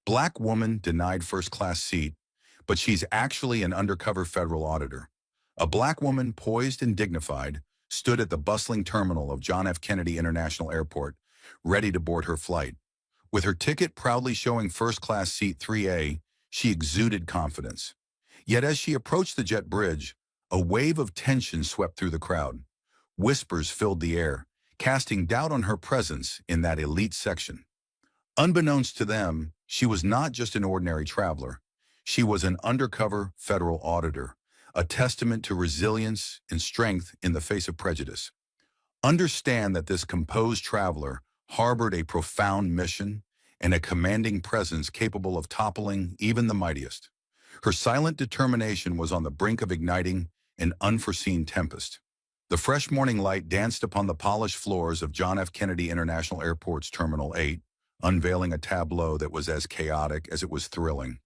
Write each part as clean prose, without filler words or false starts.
Black woman denied first-class seat, but she's actually an undercover federal auditor. A black woman, poised and dignified, stood at the bustling terminal of John F. Kennedy International Airport, ready to board her flight. With her ticket proudly showing first-class seat 3A, she exuded confidence. Yet as she approached the jet bridge, a wave of tension swept through the crowd. Whispers filled the air, casting doubt on her presence in that elite section. Unbeknownst to them, she was not just an ordinary traveler. She was an undercover federal auditor, a testament to resilience and strength in the face of prejudice. Understand that this composed traveler harbored a profound mission and a commanding presence capable of toppling even the mightiest. Her silent determination was on the brink of igniting an unforeseen tempest. The fresh morning light danced upon the polished floors of John F. Kennedy International Airport's Terminal 8, unveiling a tableau that was as chaotic as it was thrilling.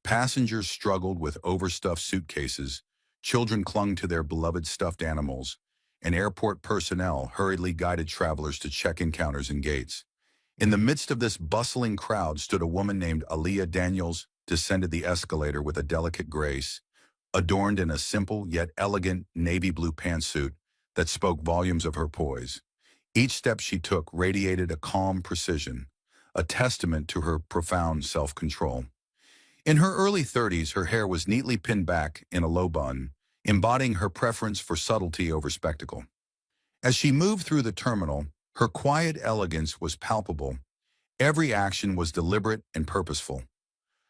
Passengers struggled with overstuffed suitcases, children clung to their beloved stuffed animals, and airport personnel hurriedly guided travelers to check-in counters and gates. In the midst of this bustling crowd stood a woman named Aaliyah Daniels, descended the escalator with a delicate grace, adorned in a simple yet elegant navy blue pantsuit that spoke volumes of her poise. Each step she took radiated a calm precision, a testament to her profound self-control. In her early 30s, her hair was neatly pinned back in a low bun, embodying her preference for subtlety over spectacle. As she moved through the terminal, her quiet elegance was palpable. Every action was deliberate and purposeful.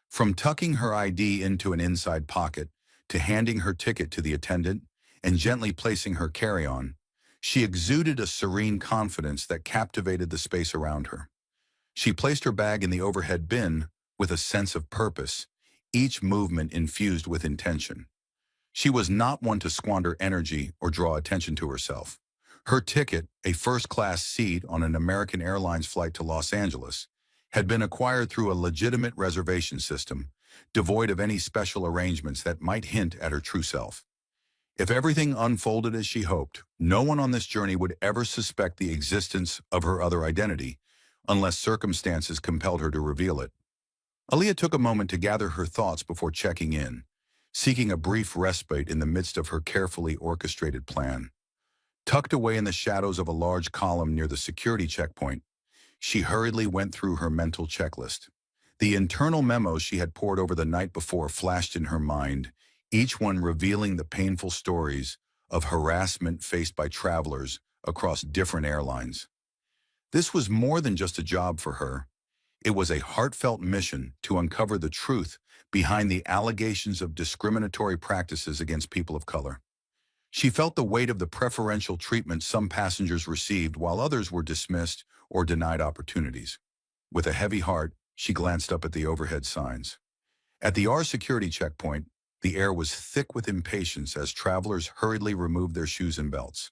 From tucking her ID into an inside pocket to handing her ticket to the attendant and gently placing her carry-on, she exuded a serene confidence that captivated the space around her. She placed her bag in the overhead bin with a sense of purpose, each movement infused with intention. She was not one to squander energy or draw attention to herself. Her ticket, a first-class seat on an American Airlines flight to Los Angeles, had been acquired through a legitimate reservation system, devoid of any special arrangements that might hint at her true self. If everything unfolded as she hoped, no one on this journey would ever suspect the existence of her other identity, unless circumstances compelled her to reveal it. Aaliyah took a moment to gather her thoughts before checking in, seeking a brief respite in the midst of her carefully orchestrated plan. Tucked away in the shadows of a large column near the security checkpoint, she hurriedly went through her mental checklist. The internal memos she had poured over the night before flashed in her mind, each one revealing the painful stories of harassment faced by travelers across different airlines. This was more than just a job for her. It was a heartfelt mission to uncover the truth behind the allegations of discriminatory practices against people of color. She felt the weight of the preferential treatment some passengers received while others were dismissed or denied opportunities. With a heavy heart, she glanced up at the overhead signs. At the R security checkpoint, the air was thick with impatience as travelers hurriedly removed their shoes and belts.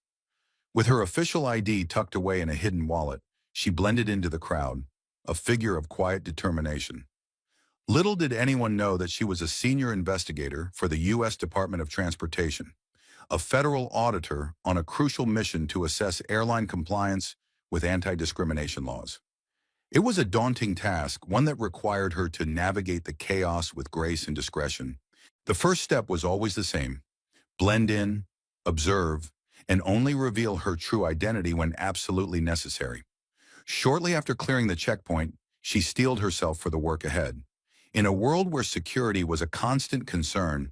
With her official ID tucked away in a hidden wallet, she blended into the crowd, a figure of quiet determination. Little did anyone know that she was a senior investigator for the U.S. Department of Transportation, a federal auditor on a crucial mission to assess airline compliance with anti-discrimination laws. It was a daunting task, one that required her to navigate the chaos with grace and discretion. The first step was always the same: blend in, observe, and only reveal her true identity when absolutely necessary. Shortly after clearing the checkpoint, she steeled herself for the work ahead. In a world where security was a constant concern,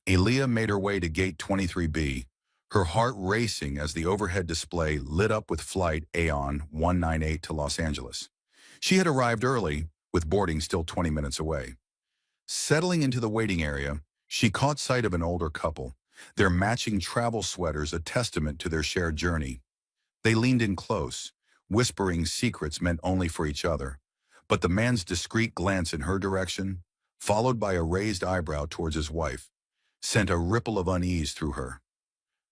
Aaliyah made her way to Gate 23B, her heart racing as the overhead display lit up with flight AON 198 to Los Angeles. She had arrived early, with boarding still 20 minutes away. Settling into the waiting area, she caught sight of an older couple, their matching travel sweaters a testament to their shared journey. They leaned in close, whispering secrets meant only for each other, but the man's discreet glance in her direction, followed by a raised eyebrow towards his wife, sent a ripple of unease through her.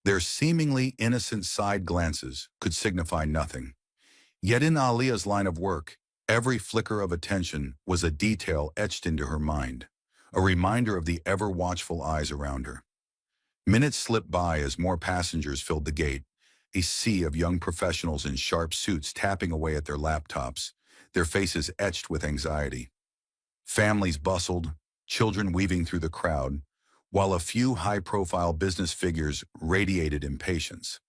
Their seemingly innocent side glances could signify nothing. Yet in Aaliyah's line of work, every flicker of attention was a detail etched into her mind, a reminder of the ever-watchful eyes around her. Minutes slipped by as more passengers filled the gate, a sea of young professionals in sharp suits tapping away at their laptops, their faces etched with anxiety. Families bustled, children weaving through the crowd, while a few high-profile business figures radiated impatience.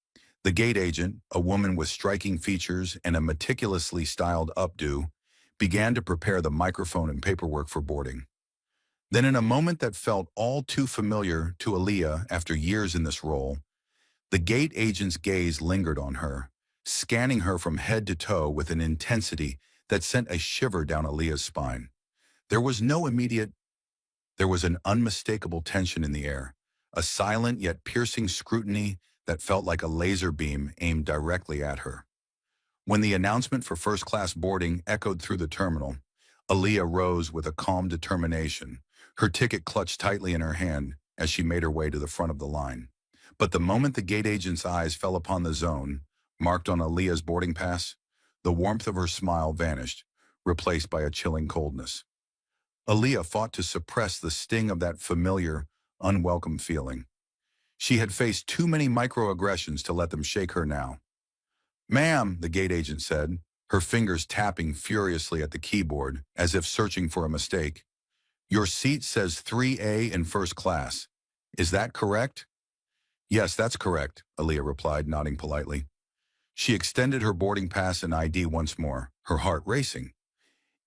The gate agent, a woman with striking features and a meticulously styled updo, began to prepare the microphone and paperwork for boarding. Then in a moment that felt all too familiar to Aaliyah after years in this role, the gate agent's gaze lingered on her, scanning her from head to toe with an intensity that sent a shiver down Aaliyah's spine. There was no immediate, there was an unmistakable tension in the air, a silent yet piercing scrutiny that felt like a laser beam aimed directly at her. When the announcement for first-class boarding echoed through the terminal, Aaliyah rose with a calm determination, her ticket clutched tightly in her hand as she made her way to the front of the line. But the moment the gate agent's eyes fell upon the zone, marked on Aaliyah's boarding pass, the warmth of her smile vanished, replaced by a chilling coldness. Aaliyah fought to suppress the sting of that familiar, unwelcome feeling. She had faced too many microaggressions to let them shake her now. "Ma'am," the gate agent said, her fingers tapping furiously at the keyboard as if searching for a mistake. "Your seat says 3A in first class. Is that correct?" "Yes, that's correct," Aaliyah replied, nodding politely. She extended her boarding pass and ID once more, her heart racing.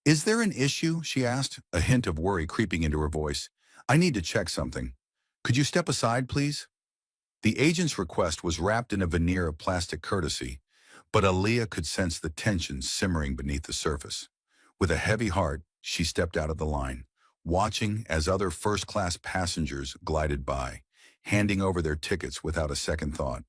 "Is there an issue?" she asked, a hint of worry creeping into her voice. "I need to check something. Could you step aside, please?" The agent's request was wrapped in a veneer of plastic courtesy, but Aaliyah could sense the tension simmering beneath the surface. With a heavy heart, she stepped out of the line, watching as other first-class passengers glided by, handing over their tickets without a second thought.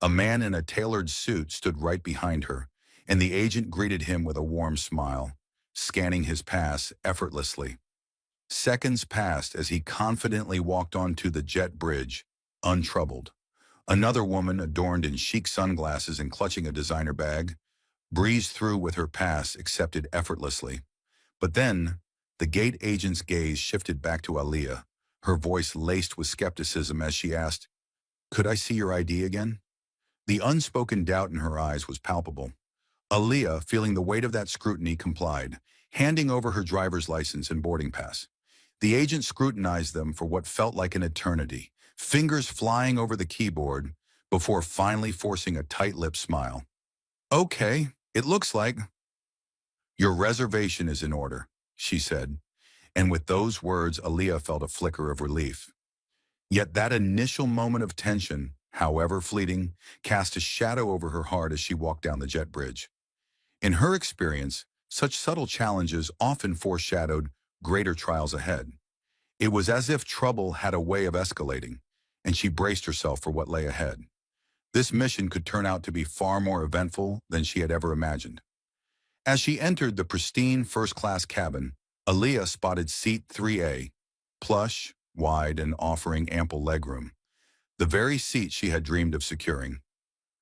A man in a tailored suit stood right behind her, and the agent greeted him with a warm smile, scanning his pass effortlessly. Seconds passed as he confidently walked onto the jet bridge, untroubled. Another woman, adorned in chic sunglasses and clutching a designer bag, breezed through with her pass accepted effortlessly. But then, the gate agent's gaze shifted back to Aaliyah, her voice laced with skepticism as she asked, "Could I see your ID again?" The unspoken doubt in her eyes was palpable. Aaliyah, feeling the weight of that scrutiny, complied, handing over her driver's license and boarding pass. The agent scrutinized them for what felt like an eternity, fingers flying over the keyboard, before finally forcing a tight-lipped smile. "Okay, it looks like your reservation is in order," she said, and with those words, Aaliyah felt a flicker of relief. Yet that initial moment of tension, however fleeting, cast a shadow over her heart as she walked down the jet bridge. In her experience, such subtle challenges often foreshadowed greater trials ahead. It was as if trouble had a way of escalating, and she braced herself for what lay ahead. This mission could turn out to be far more eventful than she had ever imagined. As she entered the pristine first-class cabin, Aaliyah spotted seat 3A, plush, wide, and offering ample legroom, the very seat she had dreamed of securing.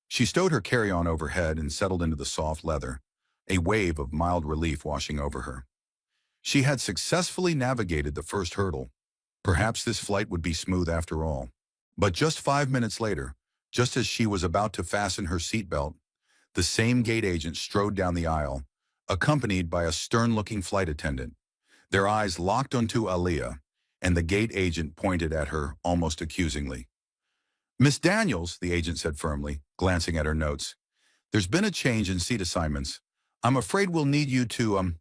She stowed her carry-on overhead and settled into the soft leather, a wave of mild relief washing over her. She had successfully navigated the first hurdle. Perhaps this flight would be smooth after all. But just 5 minutes later, just as she was about to fasten her seatbelt, the same gate agent strode down the aisle, accompanied by a stern-looking flight attendant. Their eyes locked onto Aaliyah, and the gate agent pointed at her almost accusingly. "Miss Daniels," the agent said firmly, glancing at her notes, "there's been a change in seat assignments. I'm afraid we'll need you to,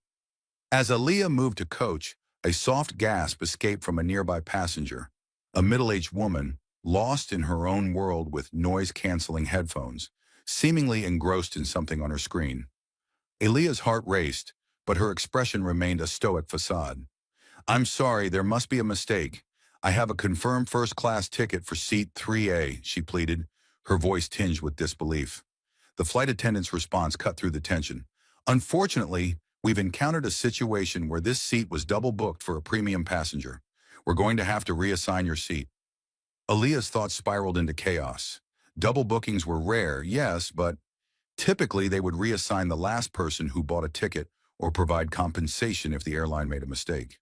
As Aaliyah moved to coach, a soft gasp escaped from a nearby passenger, a middle-aged woman, lost in her own world with noise-canceling headphones, seemingly engrossed in something on her screen. Aaliyah's heart raced, but her expression remained a stoic facade. "I'm sorry, there must be a mistake. I have a confirmed first-class ticket for seat 3A, she pleaded, her voice tinged with disbelief. The flight attendant's response cut through the tension. "Unfortunately, we've encountered a situation where this seat was double booked for a premium passenger. We're going to have to reassign your seat." Aaliyah's thoughts spiraled into chaos. Double bookings were rare, yes, but typically they would reassign the last person who bought a ticket or provide compensation if the airline made a mistake.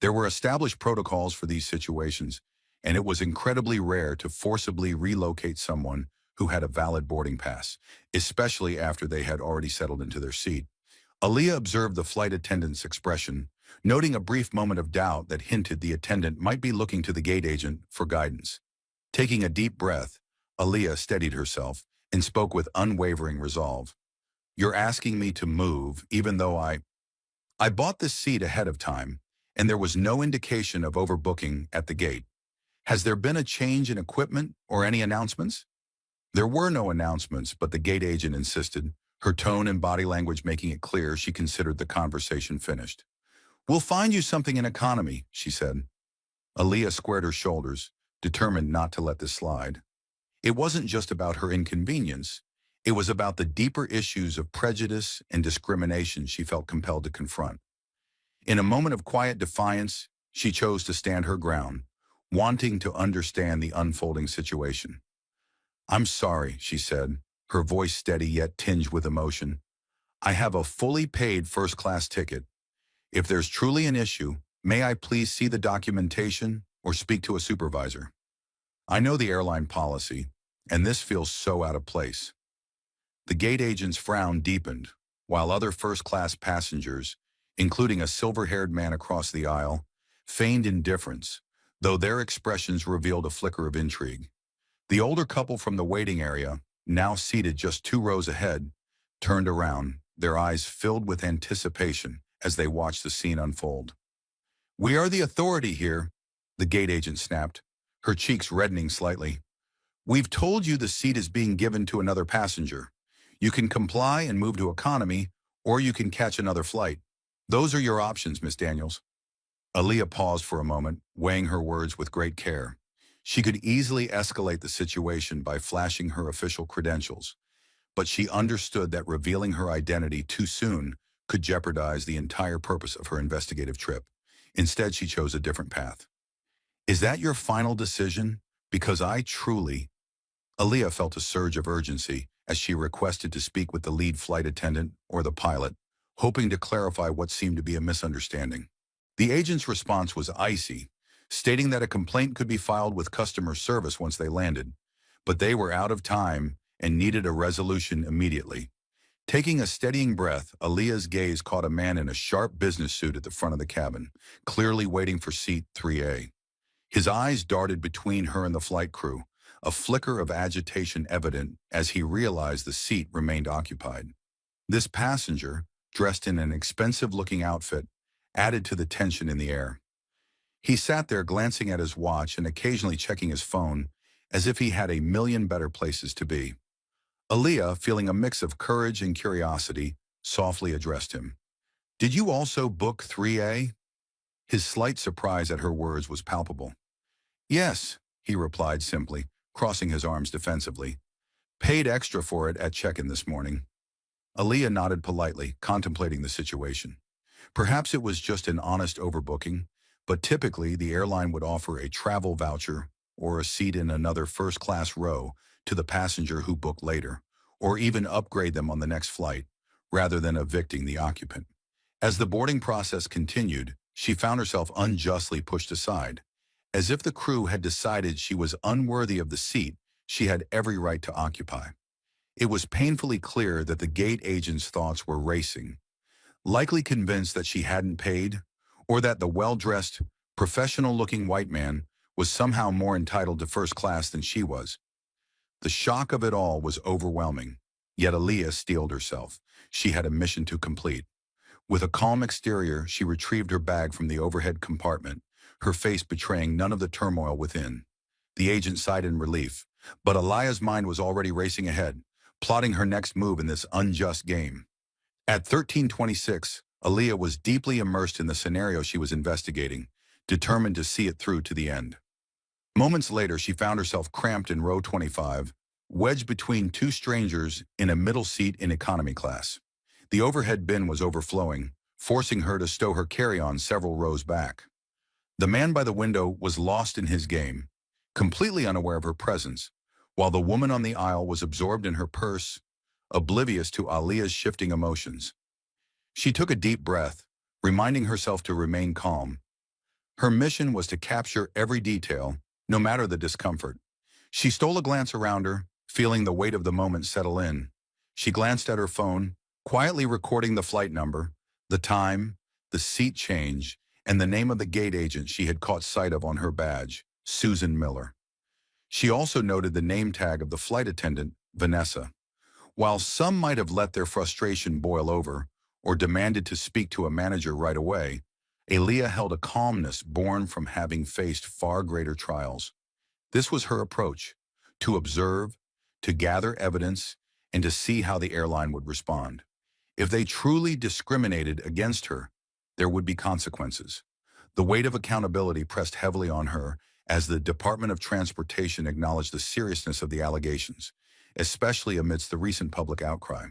There were established protocols for these situations, and it was incredibly rare to forcibly relocate someone who had a valid boarding pass, especially after they had already settled into their seat. Aaliyah observed the flight attendant's expression, noting a brief moment of doubt that hinted the attendant might be looking to the gate agent for guidance. Taking a deep breath, Aaliyah steadied herself and spoke with unwavering resolve. "You're asking me to move, even though I bought this seat ahead of time, and there was no indication of overbooking at the gate. Has there been a change in equipment or any announcements?" There were no announcements, but the gate agent insisted, her tone and body language making it clear she considered the conversation finished. "We'll find you something in economy," she said. Aaliyah squared her shoulders, determined not to let this slide. It wasn't just about her inconvenience. It was about the deeper issues of prejudice and discrimination she felt compelled to confront. In a moment of quiet defiance, she chose to stand her ground, wanting to understand the unfolding situation. "I'm sorry," she said, her voice steady yet tinged with emotion. "I have a fully paid first-class ticket. If there's truly an issue, may I please see the documentation or speak to a supervisor? I know the airline policy, and this feels so out of place." The gate agent's frown deepened, while other first-class passengers, including a silver-haired man across the aisle, feigned indifference, though their expressions revealed a flicker of intrigue. The older couple from the waiting area, now seated just 2 rows ahead, turned around, their eyes filled with anticipation as they watched the scene unfold. "We are the authority here," the gate agent snapped, her cheeks reddening slightly. "We've told you the seat is being given to another passenger. You can comply and move to economy, or you can catch another flight. Those are your options, Miss Daniels." Aaliyah paused for a moment, weighing her words with great care. She could easily escalate the situation by flashing her official credentials, but she understood that revealing her identity too soon could jeopardize the entire purpose of her investigative trip. Instead, she chose a different path. "Is that your final decision? Because I truly—" Aaliyah felt a surge of urgency as she requested to speak with the lead flight attendant or the pilot, hoping to clarify what seemed to be a misunderstanding. The agent's response was icy, stating that a complaint could be filed with customer service once they landed, but they were out of time and needed a resolution immediately. Taking a steadying breath, Aaliyah's gaze caught a man in a sharp business suit at the front of the cabin, clearly waiting for seat 3A. His eyes darted between her and the flight crew, a flicker of agitation evident as he realized the seat remained occupied. This passenger, dressed in an expensive-looking outfit, added to the tension in the air. He sat there glancing at his watch and occasionally checking his phone, as if he had a million better places to be. Aaliyah, feeling a mix of courage and curiosity, softly addressed him. "Did you also book 3A? His slight surprise at her words was palpable. "Yes," he replied simply, crossing his arms defensively. "Paid extra for it at check-in this morning." Aaliyah nodded politely, contemplating the situation. Perhaps it was just an honest overbooking, but typically the airline would offer a travel voucher or a seat in another first-class row to the passenger who booked later, or even upgrade them on the next flight, rather than evicting the occupant. As the boarding process continued, she found herself unjustly pushed aside. As if the crew had decided she was unworthy of the seat she had every right to occupy. It was painfully clear that the gate agent's thoughts were racing, likely convinced that she hadn't paid, or that the well-dressed, professional-looking white man was somehow more entitled to first class than she was. The shock of it all was overwhelming, yet Aaliyah steeled herself. She had a mission to complete. With a calm exterior, she retrieved her bag from the overhead compartment, her face betraying none of the turmoil within. The agent sighed in relief, but Aaliyah's mind was already racing ahead, plotting her next move in this unjust game. At 13:26, Aaliyah was deeply immersed in the scenario she was investigating, determined to see it through to the end. Moments later, she found herself cramped in row 25, wedged between two strangers in a middle seat in economy class. The overhead bin was overflowing, forcing her to stow her carry-on several rows back. The man by the window was lost in his game, completely unaware of her presence, while the woman on the aisle was absorbed in her purse, oblivious to Aaliyah's shifting emotions. She took a deep breath, reminding herself to remain calm. Her mission was to capture every detail, no matter the discomfort. She stole a glance around her, feeling the weight of the moment settle in. She glanced at her phone, quietly recording the flight number, the time, the seat change, and the name of the gate agent she had caught sight of on her badge, Susan Miller. She also noted the name tag of the flight attendant, Vanessa. While some might have let their frustration boil over or demanded to speak to a manager right away, Aaliyah held a calmness born from having faced far greater trials. This was her approach: to observe, to gather evidence, and to see how the airline would respond. If they truly discriminated against her, there would be consequences. The weight of accountability pressed heavily on her as the Department of Transportation acknowledged the seriousness of the allegations, especially amidst the recent public outcry.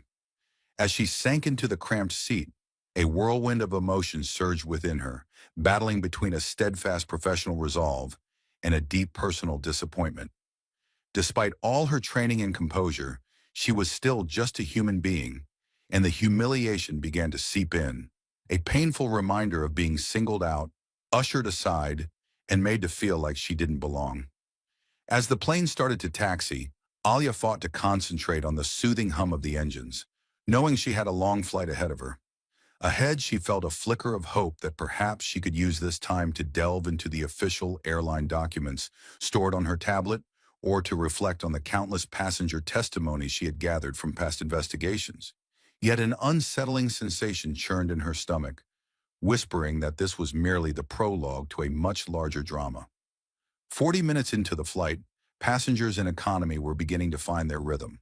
As she sank into the cramped seat, a whirlwind of emotions surged within her, battling between a steadfast professional resolve and a deep personal disappointment. Despite all her training and composure, she was still just a human being, and the humiliation began to seep in, a painful reminder of being singled out, ushered aside, and made to feel like she didn't belong. As the plane started to taxi, Alia fought to concentrate on the soothing hum of the engines, knowing she had a long flight ahead of her. Ahead, she felt a flicker of hope that perhaps she could use this time to delve into the official airline documents stored on her tablet, or to reflect on the countless passenger testimonies she had gathered from past investigations. Yet an unsettling sensation churned in her stomach, whispering that this was merely the prologue to a much larger drama. 40 minutes into the flight, passengers in economy were beginning to find their rhythm,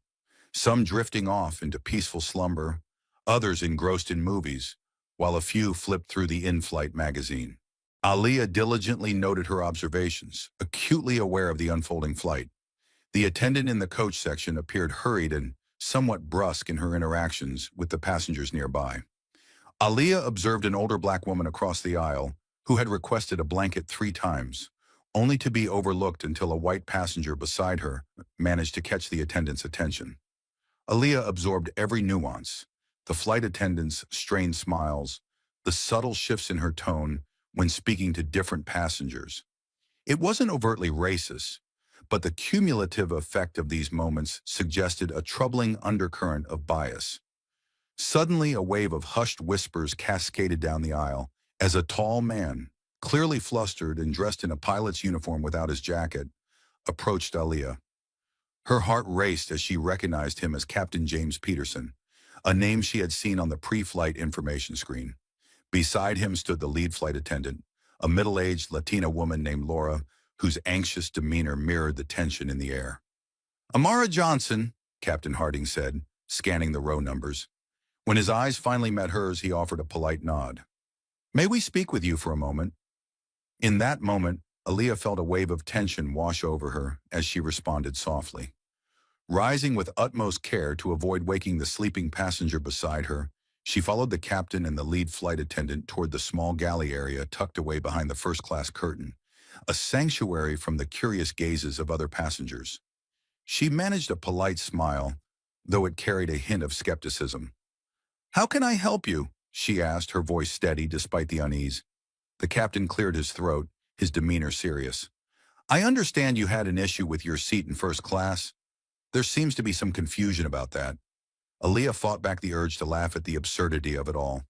some drifting off into peaceful slumber, others engrossed in movies, while a few flipped through the in-flight magazine. Aliyah diligently noted her observations, acutely aware of the unfolding flight. The attendant in the coach section appeared hurried and somewhat brusque in her interactions with the passengers nearby. Aliyah observed an older black woman across the aisle who had requested a blanket 3 times, only to be overlooked until a white passenger beside her managed to catch the attendant's attention. Aliyah absorbed every nuance: the flight attendant's strained smiles, the subtle shifts in her tone when speaking to different passengers. It wasn't overtly racist, but the cumulative effect of these moments suggested a troubling undercurrent of bias. Suddenly, a wave of hushed whispers cascaded down the aisle as a tall man, clearly flustered and dressed in a pilot's uniform without his jacket, approached Aliyah. Her heart raced as she recognized him as Captain James Peterson, a name she had seen on the pre-flight information screen. Beside him stood the lead flight attendant, a middle-aged Latina woman named Laura, whose anxious demeanor mirrored the tension in the air. "Amara Johnson," Captain Harding said, scanning the row numbers. When his eyes finally met hers, he offered a polite nod. "May we speak with you for a moment?" In that moment, Aliyah felt a wave of tension wash over her as she responded softly. Rising with utmost care to avoid waking the sleeping passenger beside her, she followed the captain and the lead flight attendant toward the small galley area tucked away behind the first-class curtain, a sanctuary from the curious gazes of other passengers. She managed a polite smile, though it carried a hint of skepticism. "How can I help you?" she asked, her voice steady despite the unease. The captain cleared his throat, his demeanor serious. "I understand you had an issue with your seat in first class. There seems to be some confusion about that." Aliyah fought back the urge to laugh at the absurdity of it all.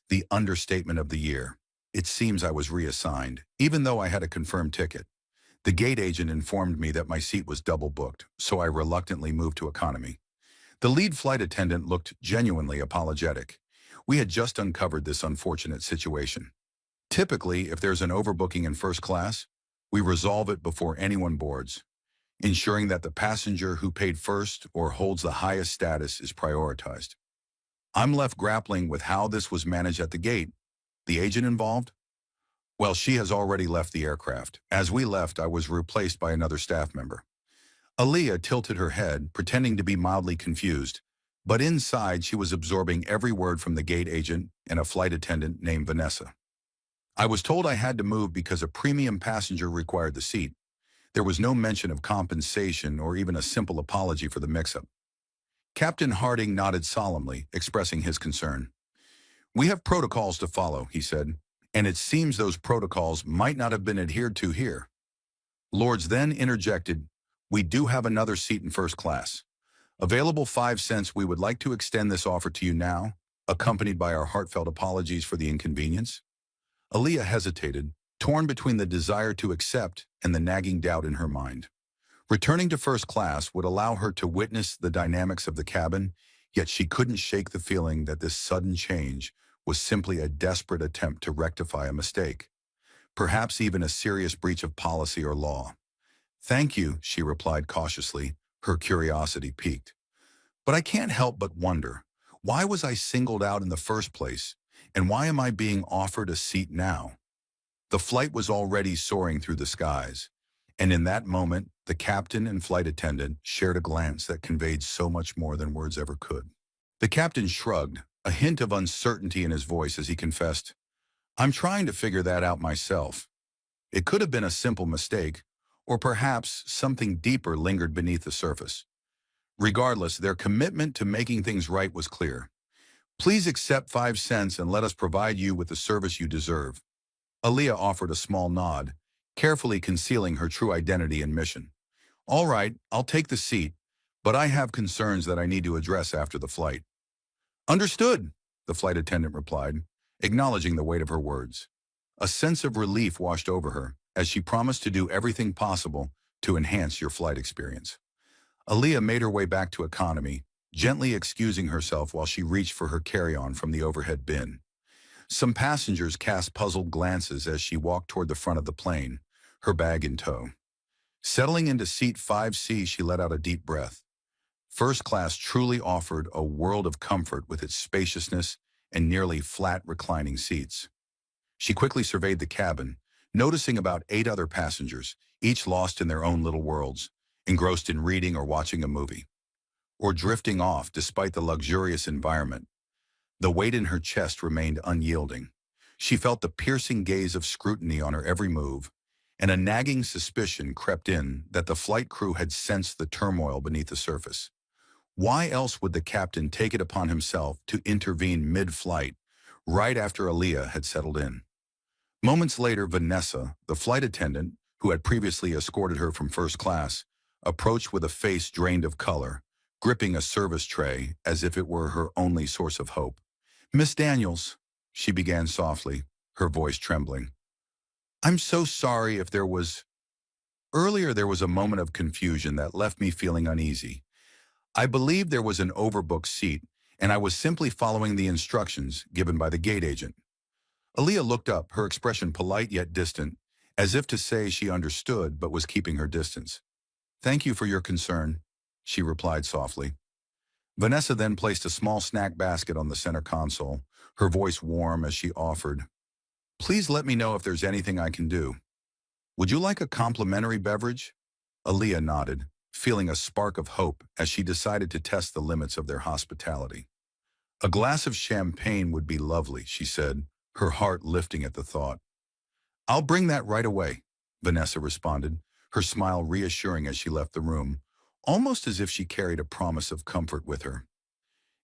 The understatement of the year. "It seems I was reassigned, even though I had a confirmed ticket. The gate agent informed me that my seat was double booked, so I reluctantly moved to economy." The lead flight attendant looked genuinely apologetic. "We had just uncovered this unfortunate situation. Typically, if there's an overbooking in first class, we resolve it before anyone boards, ensuring that the passenger who paid first or holds the highest status is prioritized." I'm left grappling with how this was managed at the gate. The agent involved? Well, she has already left the aircraft. As we left, I was replaced by another staff member. Aliyah tilted her head, pretending to be mildly confused, but inside she was absorbing every word from the gate agent and a flight attendant named Vanessa. "I was told I had to move because a premium passenger required the seat. There was no mention of compensation or even a simple apology for the mix-up." Captain Harding nodded solemnly, expressing his concern. "We have protocols to follow," he said, "and it seems those protocols might not have been adhered to here." Lords then interjected, "We do have another seat in first class. Available 5 cents. We would like to extend this offer to you now. accompanied by our heartfelt apologies for the inconvenience. Aaliyah hesitated, torn between the desire to accept and the nagging doubt in her mind. Returning to first class would allow her to witness the dynamics of the cabin, yet she couldn't shake the feeling that this sudden change was simply a desperate attempt to rectify a mistake, perhaps even a serious breach of policy or law. "Thank you," she replied cautiously, her curiosity piqued. "But I can't help but wonder, why was I singled out in the first place, and why am I being offered a seat now?" The flight was already soaring through the skies, and in that moment, the captain and flight attendant shared a glance that conveyed so much more than words ever could. The captain shrugged, a hint of uncertainty in his voice as he confessed, "I'm trying to figure that out myself. It could have been a simple mistake, or perhaps something deeper lingered beneath the surface." Regardless, their commitment to making things right was clear. "Please accept 5 cents and let us provide you with the service you deserve." Aaliyah offered a small nod, carefully concealing her true identity and mission. "All right, I'll take the seat, but I have concerns that I need to address after the flight." "Understood," the flight attendant replied, acknowledging the weight of her words. A sense of relief washed over her, as she promised to do everything possible to enhance your flight experience. Aaliyah made her way back to economy, gently excusing herself while she reached for her carry-on from the overhead bin. Some passengers cast puzzled glances as she walked toward the front of the plane, her bag in tow. Settling into seat 5C, she let out a deep breath. First class truly offered a world of comfort with its spaciousness and nearly flat reclining seats. She quickly surveyed the cabin, noticing about 8 other passengers, each lost in their own little worlds, engrossed in reading or watching a movie, or drifting off despite the luxurious environment. The weight in her chest remained unyielding. She felt the piercing gaze of scrutiny on her every move, and a nagging suspicion crept in that the flight crew had sensed the turmoil beneath the surface. Why else would the captain take it upon himself to intervene mid-flight, right after Aaliyah had settled in? Moments later, Vanessa, the flight attendant, who had previously escorted her from first class, approached with a face drained of color, gripping a service tray as if it were her only source of hope. "Miss Daniels," she began softly, her voice trembling. "I'm so sorry if there was..." Earlier there was a moment of confusion that left me feeling uneasy. I believed there was an overbooked seat, and I was simply following the instructions given by the gate agent. Aaliyah looked up, her expression polite yet distant, as if to say she understood but was keeping her distance. "Thank you for your concern," she replied softly. Vanessa then placed a small snack basket on the center console, her voice warm as she offered, "Please let me know if there's anything I can do. Would you like a complimentary beverage?" Aaliyah nodded, feeling a spark of hope as she decided to test the limits of their hospitality. "A glass of champagne would be lovely," she said, her heart lifting at the thought. "I'll bring that right away," Vanessa responded, her smile reassuring as she left the room, almost as if she carried a promise of comfort with her.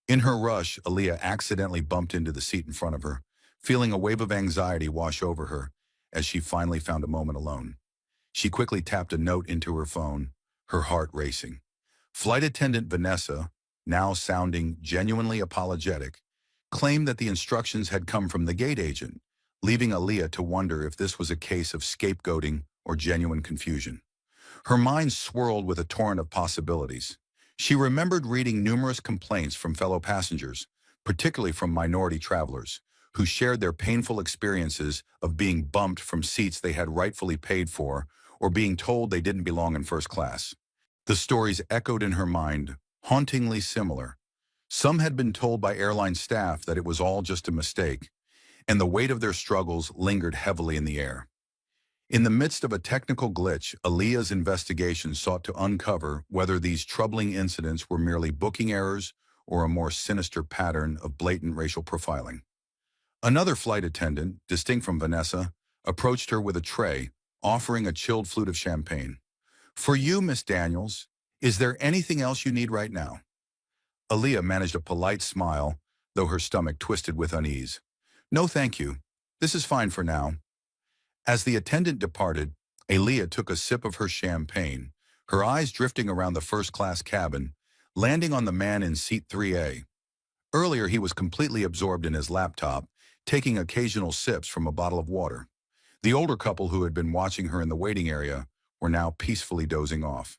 In her rush, Aaliyah accidentally bumped into the seat in front of her, feeling a wave of anxiety wash over her as she finally found a moment alone. She quickly tapped a note into her phone, her heart racing. Flight attendant Vanessa, now sounding genuinely apologetic, claimed that the instructions had come from the gate agent, leaving Aaliyah to wonder if this was a case of scapegoating or genuine confusion. Her mind swirled with a torrent of possibilities. She remembered reading numerous complaints from fellow passengers, particularly from minority travelers, who shared their painful experiences of being bumped from seats they had rightfully paid for or being told they didn't belong in first class. The stories echoed in her mind, hauntingly similar. Some had been told by airline staff that it was all just a mistake, and the weight of their struggles lingered heavily in the air. In the midst of a technical glitch, Aaliyah's investigation sought to uncover whether these troubling incidents were merely booking errors or a more sinister pattern of blatant racial profiling. Another flight attendant, distinct from Vanessa, approached her with a tray, offering a chilled flute of champagne. "For you, Miss Daniels, is there anything else you need right now?" Aaliyah managed a polite smile, though her stomach twisted with unease. "No, thank you. This is fine for now." As the attendant departed, Aaliyah took a sip of her champagne, her eyes drifting around the first-class cabin, landing on the man in seat 3A. Earlier, he was completely absorbed in his laptop, taking occasional sips from a bottle of water. The older couple who had been watching her in the waiting area were now peacefully dozing off.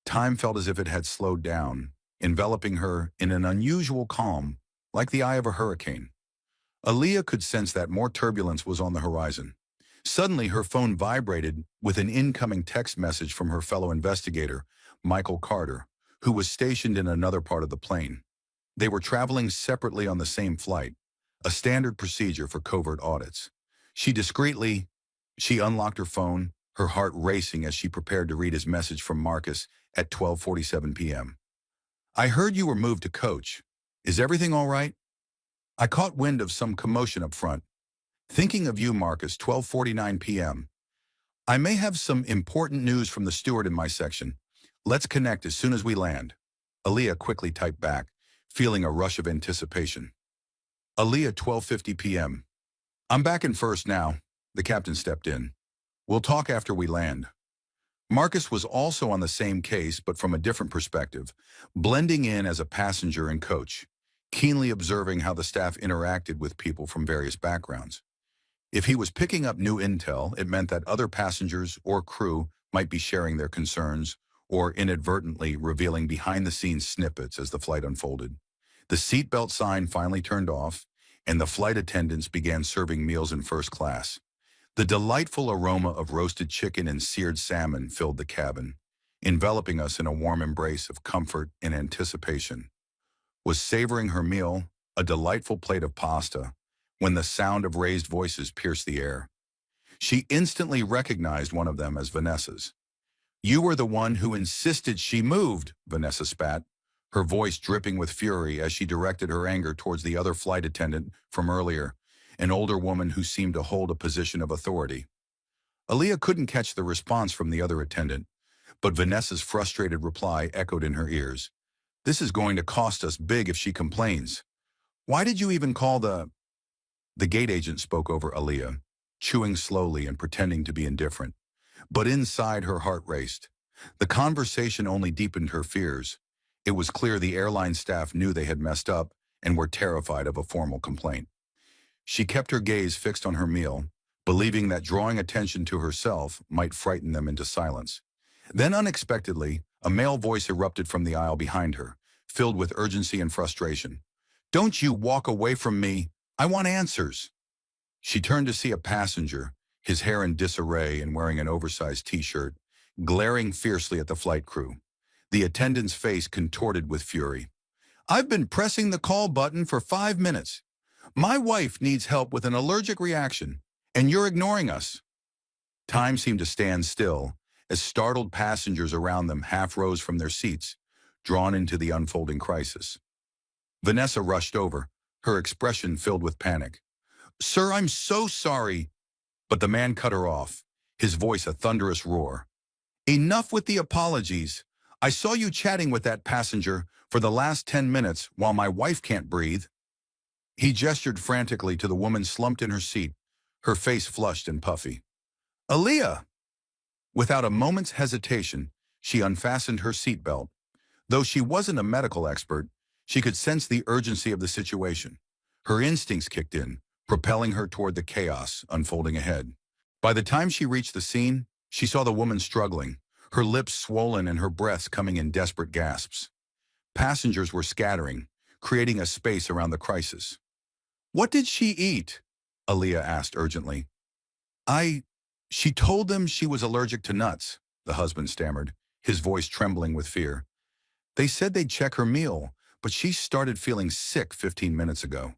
Time felt as if it had slowed down, enveloping her in an unusual calm, like the eye of a hurricane. Aaliyah could sense that more turbulence was on the horizon. Suddenly, her phone vibrated with an incoming text message from her fellow investigator, Michael Carter, who was stationed in another part of the plane. They were traveling separately on the same flight, a standard procedure for covert audits. She unlocked her phone, her heart racing as she prepared to read his message from Marcus at 12:47 p.m. I heard you were moved to coach. Is everything all right? I caught wind of some commotion up front. Thinking of you, Marcus, 12:49 p.m. I may have some important news from the steward in my section. Let's connect as soon as we land. Aaliyah quickly typed back, feeling a rush of anticipation. Aaliyah, 12:50 p.m. I'm back in first now. The captain stepped in. We'll talk after we land. Marcus was also on the same case, but from a different perspective, blending in as a passenger and coach, keenly observing how the staff interacted with people from various backgrounds. If he was picking up new intel, it meant that other passengers or crew might be sharing their concerns or inadvertently revealing behind-the-scenes snippets as the flight unfolded. The seatbelt sign finally turned off, and the flight attendants began serving meals in first class. The delightful aroma of roasted chicken and seared salmon filled the cabin, enveloping us in a warm embrace of comfort and anticipation. Was savoring her meal, a delightful plate of pasta, when the sound of raised voices pierced the air. She instantly recognized one of them as Vanessa's. You were the one who insisted she moved, Vanessa spat, her voice dripping with fury as she directed her anger towards the other flight attendant from earlier, an older woman who seemed to hold a position of authority. Aaliyah couldn't catch the response from the other attendant, but Vanessa's frustrated reply echoed in her ears. This is going to cost us big if she complains. Why did you even call the gate agent spoke over Aaliyah, chewing slowly and pretending to be indifferent. But inside her heart raced. The conversation only deepened her fears. It was clear the airline staff knew they had messed up and were terrified of a formal complaint. She kept her gaze fixed on her meal, believing that drawing attention to herself might frighten them into silence. Then unexpectedly, a male voice erupted from the aisle behind her, filled with urgency and frustration. Don't you walk away from me. I want answers. She turned to see a passenger, his hair in disarray and wearing an oversized t-shirt, glaring fiercely at the flight crew. The attendant's face contorted with fury. I've been pressing the call button for 5 minutes. My wife needs help with an allergic reaction, and you're ignoring us. Time seemed to stand still as startled passengers around them half rose from their seats, drawn into the unfolding crisis. Vanessa rushed over, her expression filled with panic. Sir, I'm so sorry. But the man cut her off, his voice a thunderous roar. Enough with the apologies. I saw you chatting with that passenger for the last 10 minutes while my wife can't breathe. He gestured frantically to the woman slumped in her seat, her face flushed and puffy. Aaliyah! Without a moment's hesitation, she unfastened her seatbelt. Though she wasn't a medical expert, she could sense the urgency of the situation. Her instincts kicked in, propelling her toward the chaos unfolding ahead. By the time she reached the scene, she saw the woman struggling, her lips swollen and her breaths coming in desperate gasps. Passengers were scattering, creating a space around the crisis. What did she eat? Aaliyah asked urgently. She told them she was allergic to nuts, the husband stammered, his voice trembling with fear. They said they'd check her meal, but she started feeling sick 15 minutes ago.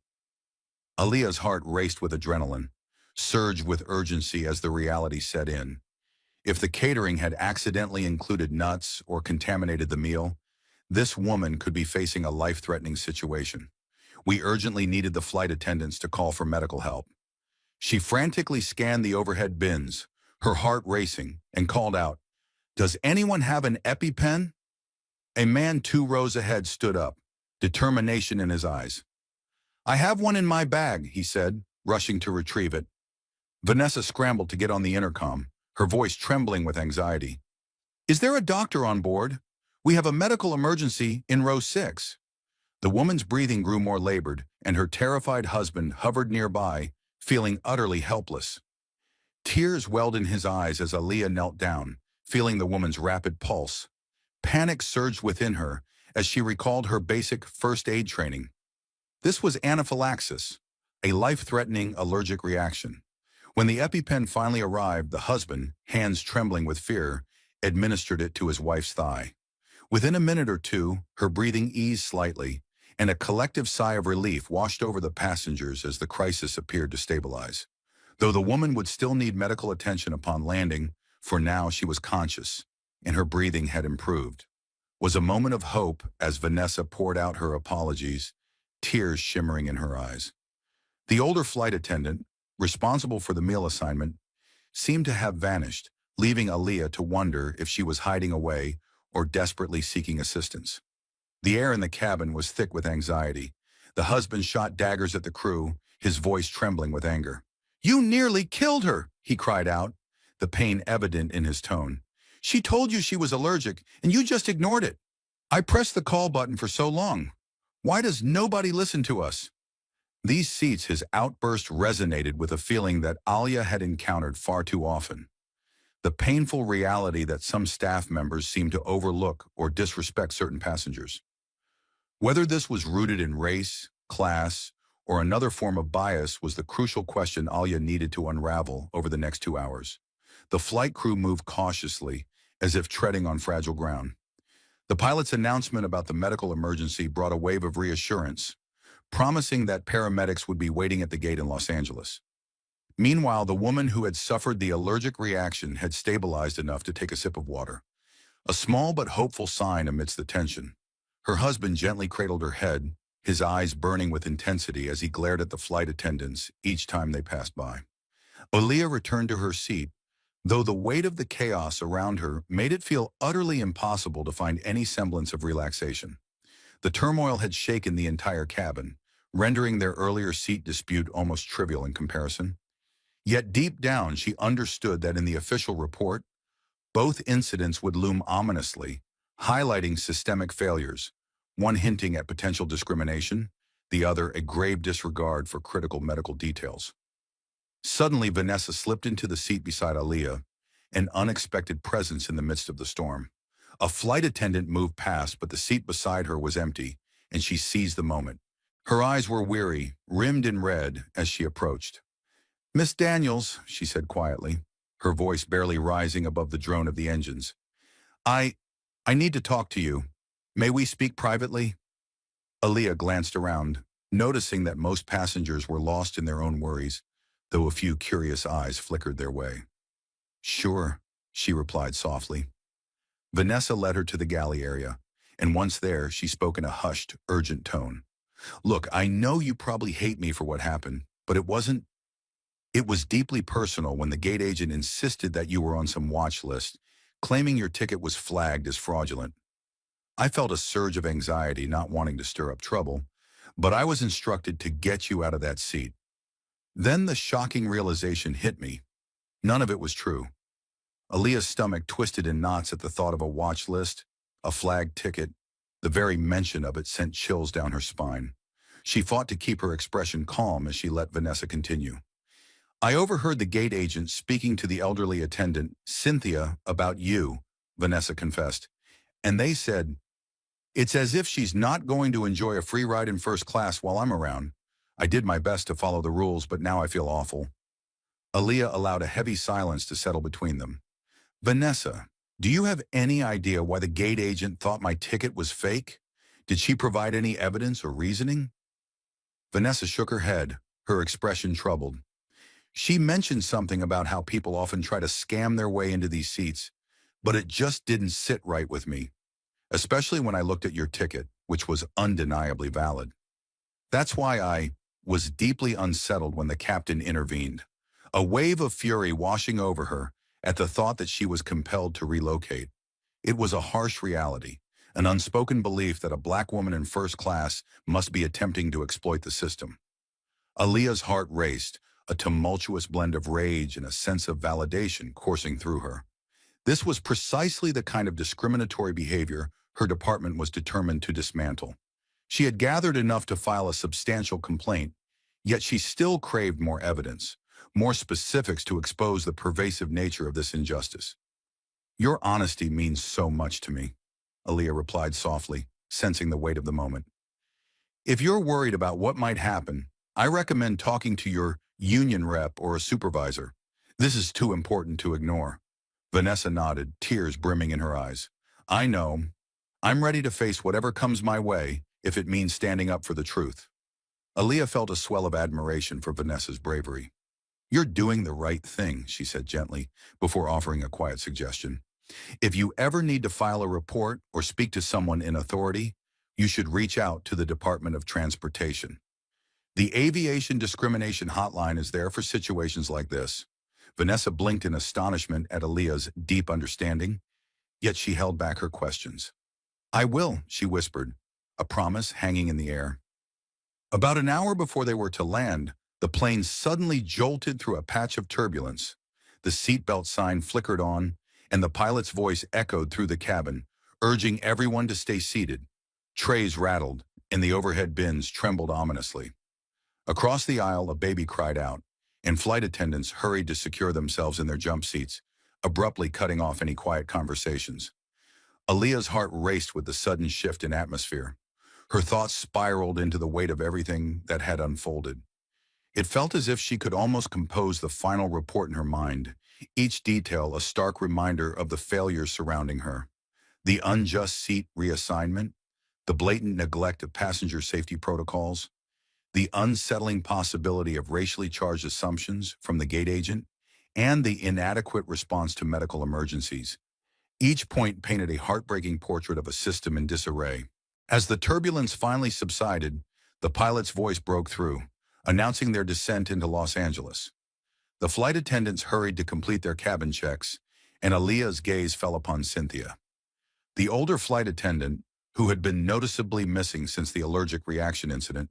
Aaliyah's heart raced with adrenaline, surged with urgency as the reality set in. If the catering had accidentally included nuts or contaminated the meal, this woman could be facing a life-threatening situation. We urgently needed the flight attendants to call for medical help. She frantically scanned the overhead bins, her heart racing, and called out, Does anyone have an EpiPen? A man 2 rows ahead stood up, determination in his eyes. I have one in my bag, he said, rushing to retrieve it. Vanessa scrambled to get on the intercom, her voice trembling with anxiety. Is there a doctor on board? We have a medical emergency in row 6. The woman's breathing grew more labored, and her terrified husband hovered nearby, feeling utterly helpless. Tears welled in his eyes as Aaliyah knelt down, feeling the woman's rapid pulse. Panic surged within her as she recalled her basic first aid training. This was anaphylaxis, a life-threatening allergic reaction. When the EpiPen finally arrived, the husband, hands trembling with fear, administered it to his wife's thigh. Within a minute or two, her breathing eased slightly, and a collective sigh of relief washed over the passengers as the crisis appeared to stabilize. Though the woman would still need medical attention upon landing, for now she was conscious, and her breathing had improved. Was a moment of hope as Vanessa poured out her apologies, tears shimmering in her eyes. The older flight attendant, responsible for the meal assignment, seemed to have vanished, leaving Aaliyah to wonder if she was hiding away or desperately seeking assistance. The air in the cabin was thick with anxiety. The husband shot daggers at the crew, his voice trembling with anger. "You nearly killed her," he cried out, the pain evident in his tone. "She told you she was allergic, and you just ignored it. I pressed the call button for so long. Why does nobody listen to us?" These seats, his outburst resonated with a feeling that Alia had encountered far too often. The painful reality that some staff members seem to overlook or disrespect certain passengers. Whether this was rooted in race, class, or another form of bias was the crucial question Alia needed to unravel over the next 2 hours. The flight crew moved cautiously, as if treading on fragile ground. The pilot's announcement about the medical emergency brought a wave of reassurance, promising that paramedics would be waiting at the gate in Los Angeles. Meanwhile, the woman who had suffered the allergic reaction had stabilized enough to take a sip of water, a small but hopeful sign amidst the tension. Her husband gently cradled her head, his eyes burning with intensity as he glared at the flight attendants each time they passed by. Aaliyah returned to her seat, though the weight of the chaos around her made it feel utterly impossible to find any semblance of relaxation. The turmoil had shaken the entire cabin, rendering their earlier seat dispute almost trivial in comparison. Yet deep down, she understood that in the official report, both incidents would loom ominously, highlighting systemic failures, one hinting at potential discrimination, the other a grave disregard for critical medical details. Suddenly, Vanessa slipped into the seat beside Aaliyah, an unexpected presence in the midst of the storm. A flight attendant moved past, but the seat beside her was empty, and she seized the moment. Her eyes were weary, rimmed in red, as she approached. "Miss Daniels," she said quietly, her voice barely rising above the drone of the engines. I need to talk to you. May we speak privately?" Aaliyah glanced around, noticing that most passengers were lost in their own worries, though a few curious eyes flickered their way. "Sure," she replied softly. Vanessa led her to the galley area, and once there, she spoke in a hushed, urgent tone. "Look, I know you probably hate me for what happened, but it was deeply personal when the gate agent insisted that you were on some watch list, claiming your ticket was flagged as fraudulent. I felt a surge of anxiety, not wanting to stir up trouble, but I was instructed to get you out of that seat. Then the shocking realization hit me. None of it was true." Aaliyah's stomach twisted in knots at the thought of a watch list, a flagged ticket. The very mention of it sent chills down her spine. She fought to keep her expression calm as she let Vanessa continue. "I overheard the gate agent speaking to the elderly attendant, Cynthia, about you," Vanessa confessed. "And they said, it's as if she's not going to enjoy a free ride in first class while I'm around. I did my best to follow the rules, but now I feel awful." Aaliyah allowed a heavy silence to settle between them. "Vanessa, do you have any idea why the gate agent thought my ticket was fake? Did she provide any evidence or reasoning?" Vanessa shook her head, her expression troubled. "She mentioned something about how people often try to scam their way into these seats, but it just didn't sit right with me, especially when I looked at your ticket, which was undeniably valid. That's why I was deeply unsettled when the captain intervened, a wave of fury washing over her at the thought that she was compelled to relocate. It was a harsh reality, an unspoken belief that a black woman in first class must be attempting to exploit the system." Aaliyah's heart raced, a tumultuous blend of rage and a sense of validation coursing through her. This was precisely the kind of discriminatory behavior her department was determined to dismantle. She had gathered enough to file a substantial complaint, yet she still craved more evidence, more specifics to expose the pervasive nature of this injustice. "Your honesty means so much to me," Aaliyah replied softly, sensing the weight of the moment. "If you're worried about what might happen, I recommend talking to your union rep or a supervisor. This is too important to ignore." Vanessa nodded, tears brimming in her eyes. "I know. I'm ready to face whatever comes my way if it means standing up for the truth." Aaliyah felt a swell of admiration for Vanessa's bravery. "You're doing the right thing," she said gently, before offering a quiet suggestion. "If you ever need to file a report or speak to someone in authority, you should reach out to the Department of Transportation. The Aviation Discrimination Hotline is there for situations like this." Vanessa blinked in astonishment at Aaliyah's deep understanding, yet she held back her questions. "I will," she whispered, a promise hanging in the air. About an hour before they were to land, the plane suddenly jolted through a patch of turbulence. The seatbelt sign flickered on, and the pilot's voice echoed through the cabin, urging everyone to stay seated. Trays rattled, and the overhead bins trembled ominously. Across the aisle, a baby cried out, and flight attendants hurried to secure themselves in their jump seats, abruptly cutting off any quiet conversations. Aaliyah's heart raced with the sudden shift in atmosphere. Her thoughts spiraled into the weight of everything that had unfolded. It felt as if she could almost compose the final report in her mind, each detail a stark reminder of the failures surrounding her. The unjust seat reassignment, the blatant neglect of passenger safety protocols, the unsettling possibility of racially charged assumptions from the gate agent, and the inadequate response to medical emergencies. Each point painted a heartbreaking portrait of a system in disarray. As the turbulence finally subsided, the pilot's voice broke through, announcing their descent into Los Angeles. The flight attendants hurried to complete their cabin checks, and Aaliyah's gaze fell upon Cynthia. The older flight attendant, who had been noticeably missing since the allergic reaction incident,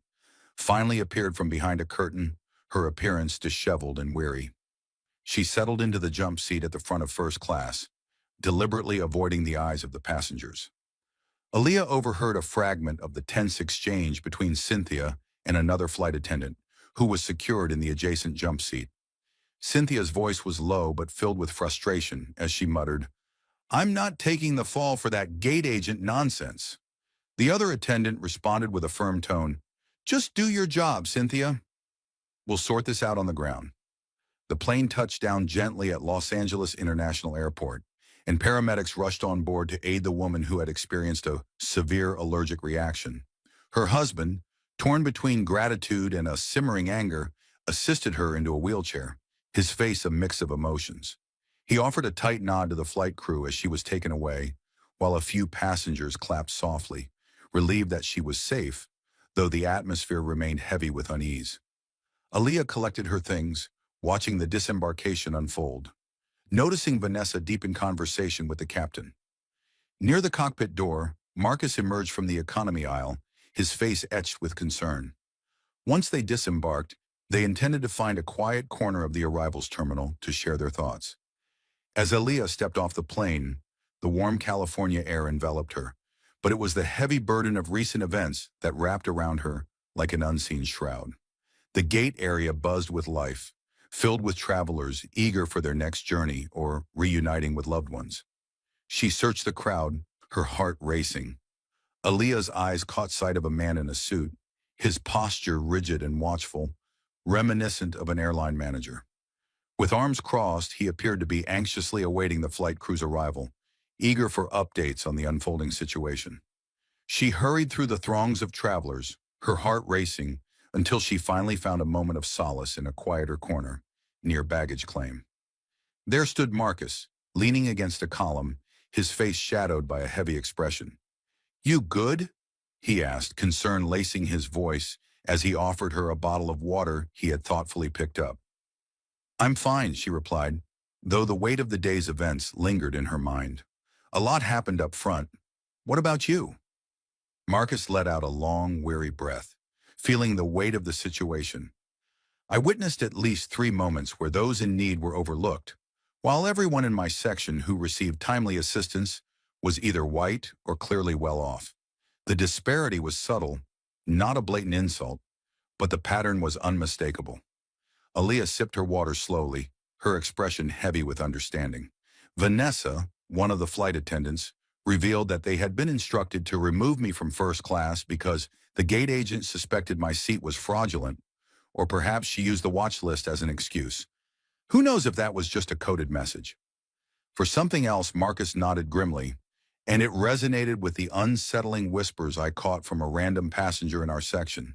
finally appeared from behind a curtain, her appearance disheveled and weary. She settled into the jump seat at the front of first class, deliberately avoiding the eyes of the passengers. Aaliyah overheard a fragment of the tense exchange between Cynthia and another flight attendant, who was secured in the adjacent jump seat. Cynthia's voice was low but filled with frustration as she muttered, "I'm not taking the fall for that gate agent nonsense." The other attendant responded with a firm tone, "Just do your job, Cynthia. We'll sort this out on the ground." The plane touched down gently at Los Angeles International Airport, and paramedics rushed on board to aid the woman who had experienced a severe allergic reaction. Her husband, torn between gratitude and a simmering anger, assisted her into a wheelchair, his face a mix of emotions. He offered a tight nod to the flight crew as she was taken away, while a few passengers clapped softly, relieved that she was safe, though the atmosphere remained heavy with unease. Aaliyah collected her things, watching the disembarkation unfold, noticing Vanessa deep in conversation with the captain. Near the cockpit door, Marcus emerged from the economy aisle, his face etched with concern. Once they disembarked, they intended to find a quiet corner of the arrivals terminal to share their thoughts. As Aaliyah stepped off the plane, the warm California air enveloped her, but it was the heavy burden of recent events that wrapped around her like an unseen shroud. The gate area buzzed with life, filled with travelers eager for their next journey or reuniting with loved ones. She searched the crowd, her heart racing. Aaliyah's eyes caught sight of a man in a suit, his posture rigid and watchful, reminiscent of an airline manager. With arms crossed, he appeared to be anxiously awaiting the flight crew's arrival, eager for updates on the unfolding situation. She hurried through the throngs of travelers, her heart racing, until she finally found a moment of solace in a quieter corner, near baggage claim. There stood Marcus, leaning against a column, his face shadowed by a heavy expression. "You good?" he asked, concern lacing his voice as he offered her a bottle of water he had thoughtfully picked up. "I'm fine," she replied, though the weight of the day's events lingered in her mind. "A lot happened up front. What about you?" Marcus let out a long, weary breath, feeling the weight of the situation. "I witnessed at least 3 moments where those in need were overlooked, while everyone in my section who received timely assistance was either white or clearly well off. The disparity was subtle, Not a blatant insult, but the pattern was unmistakable. Aaliyah sipped her water slowly, her expression heavy with understanding. Vanessa, one of the flight attendants, revealed that they had been instructed to remove me from first class because the gate agent suspected my seat was fraudulent, or perhaps she used the watch list as an excuse. Who knows if that was just a coded message? For something else, Marcus nodded grimly, and it resonated with the unsettling whispers I caught from a random passenger in our section.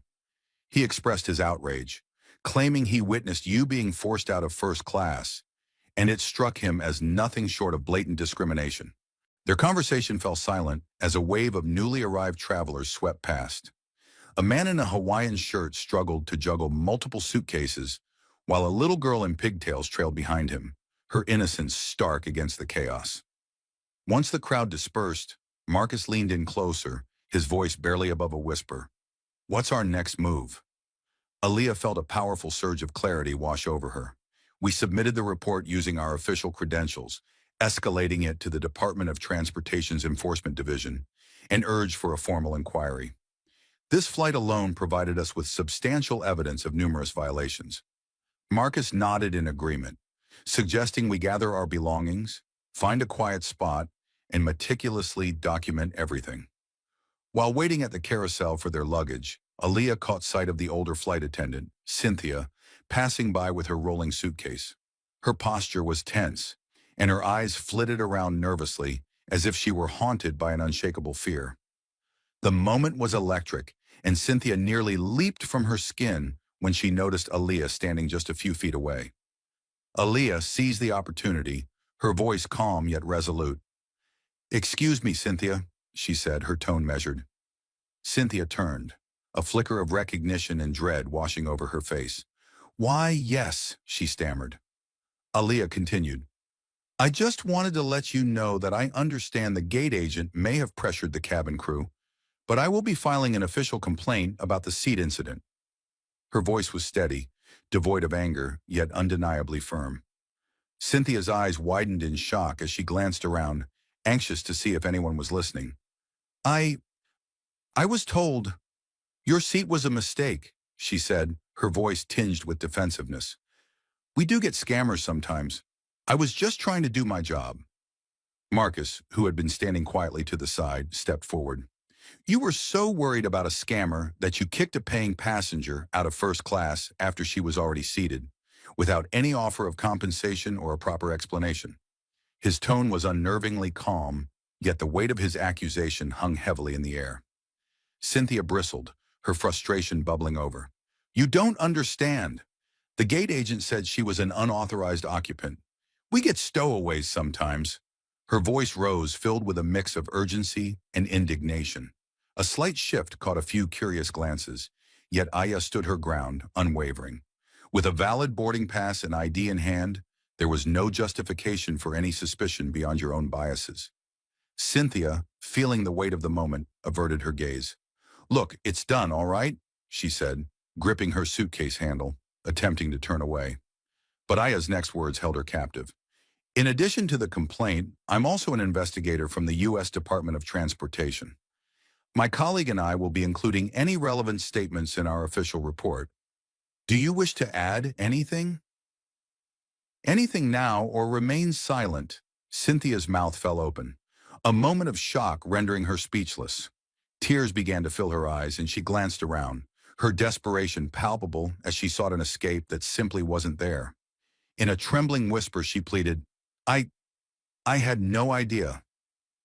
He expressed his outrage, claiming he witnessed you being forced out of first class, and it struck him as nothing short of blatant discrimination. Their conversation fell silent as a wave of newly arrived travelers swept past. A man in a Hawaiian shirt struggled to juggle multiple suitcases, while a little girl in pigtails trailed behind him, her innocence stark against the chaos. Once the crowd dispersed, Marcus leaned in closer, his voice barely above a whisper. "What's our next move?" Aaliyah felt a powerful surge of clarity wash over her. We submitted the report using our official credentials, escalating it to the Department of Transportation's Enforcement Division, and urged for a formal inquiry. This flight alone provided us with substantial evidence of numerous violations. Marcus nodded in agreement, suggesting we gather our belongings, find a quiet spot, and meticulously document everything. While waiting at the carousel for their luggage, Aaliyah caught sight of the older flight attendant, Cynthia, passing by with her rolling suitcase. Her posture was tense, and her eyes flitted around nervously as if she were haunted by an unshakable fear. The moment was electric, and Cynthia nearly leaped from her skin when she noticed Aaliyah standing just a few feet away. Aaliyah seized the opportunity, her voice calm yet resolute. "Excuse me, Cynthia," she said, her tone measured. Cynthia turned, a flicker of recognition and dread washing over her face. "Why, yes," she stammered. Aaliyah continued, "I just wanted to let you know that I understand the gate agent may have pressured the cabin crew, but I will be filing an official complaint about the seat incident." Her voice was steady, devoid of anger, yet undeniably firm. Cynthia's eyes widened in shock as she glanced around, anxious to see if anyone was listening. I was told your seat was a mistake," she said, her voice tinged with defensiveness. "We do get scammers sometimes. I was just trying to do my job." Marcus, who had been standing quietly to the side, stepped forward. "You were so worried about a scammer that you kicked a paying passenger out of first class after she was already seated, without any offer of compensation or a proper explanation." His tone was unnervingly calm, yet the weight of his accusation hung heavily in the air. Cynthia bristled, her frustration bubbling over. "You don't understand. The gate agent said she was an unauthorized occupant. We get stowaways sometimes." Her voice rose, filled with a mix of urgency and indignation. A slight shift caught a few curious glances, yet Aya stood her ground, unwavering. With a valid boarding pass and ID in hand, there was no justification for any suspicion beyond your own biases. Cynthia, feeling the weight of the moment, averted her gaze. "Look, it's done, all right?" she said, gripping her suitcase handle, attempting to turn away. But Aya's next words held her captive. "In addition to the complaint, I'm also an investigator from the U.S. Department of Transportation. My colleague and I will be including any relevant statements in our official report. Do you wish to add anything?" "Anything now or remain silent." Cynthia's mouth fell open, a moment of shock rendering her speechless. Tears began to fill her eyes, and she glanced around, her desperation palpable as she sought an escape that simply wasn't there. In a trembling whisper, she pleaded, I had no idea.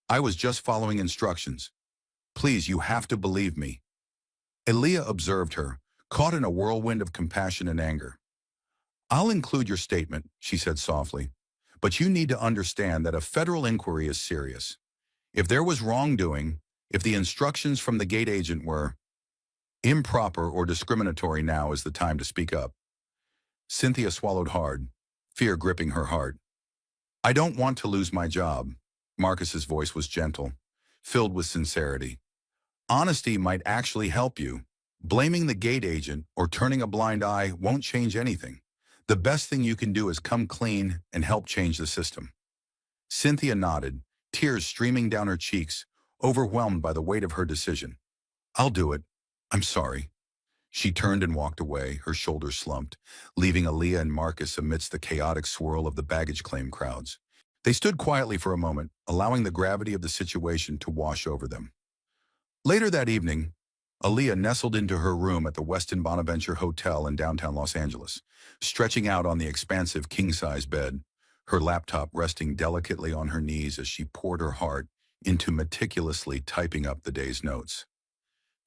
I was just following instructions. Please, you have to believe me." Aaliyah observed her, caught in a whirlwind of compassion and anger. "I'll include your statement," she said softly, "but you need to understand that a federal inquiry is serious. If there was wrongdoing, if the instructions from the gate agent were improper or discriminatory, now is the time to speak up." Cynthia swallowed hard, fear gripping her heart. "I don't want to lose my job." Marcus's voice was gentle, filled with sincerity. "Honesty might actually help you. Blaming the gate agent or turning a blind eye won't change anything. The best thing you can do is come clean and help change the system." Cynthia nodded, tears streaming down her cheeks, overwhelmed by the weight of her decision. "I'll do it. I'm sorry. She turned and walked away, her shoulders slumped, leaving Aaliyah and Marcus amidst the chaotic swirl of the baggage claim crowds. They stood quietly for a moment, allowing the gravity of the situation to wash over them. Later that evening, Aaliyah nestled into her room at the Westin Bonaventure Hotel in downtown Los Angeles, stretching out on the expansive king-size bed, her laptop resting delicately on her knees as she poured her heart into meticulously typing up the day's notes.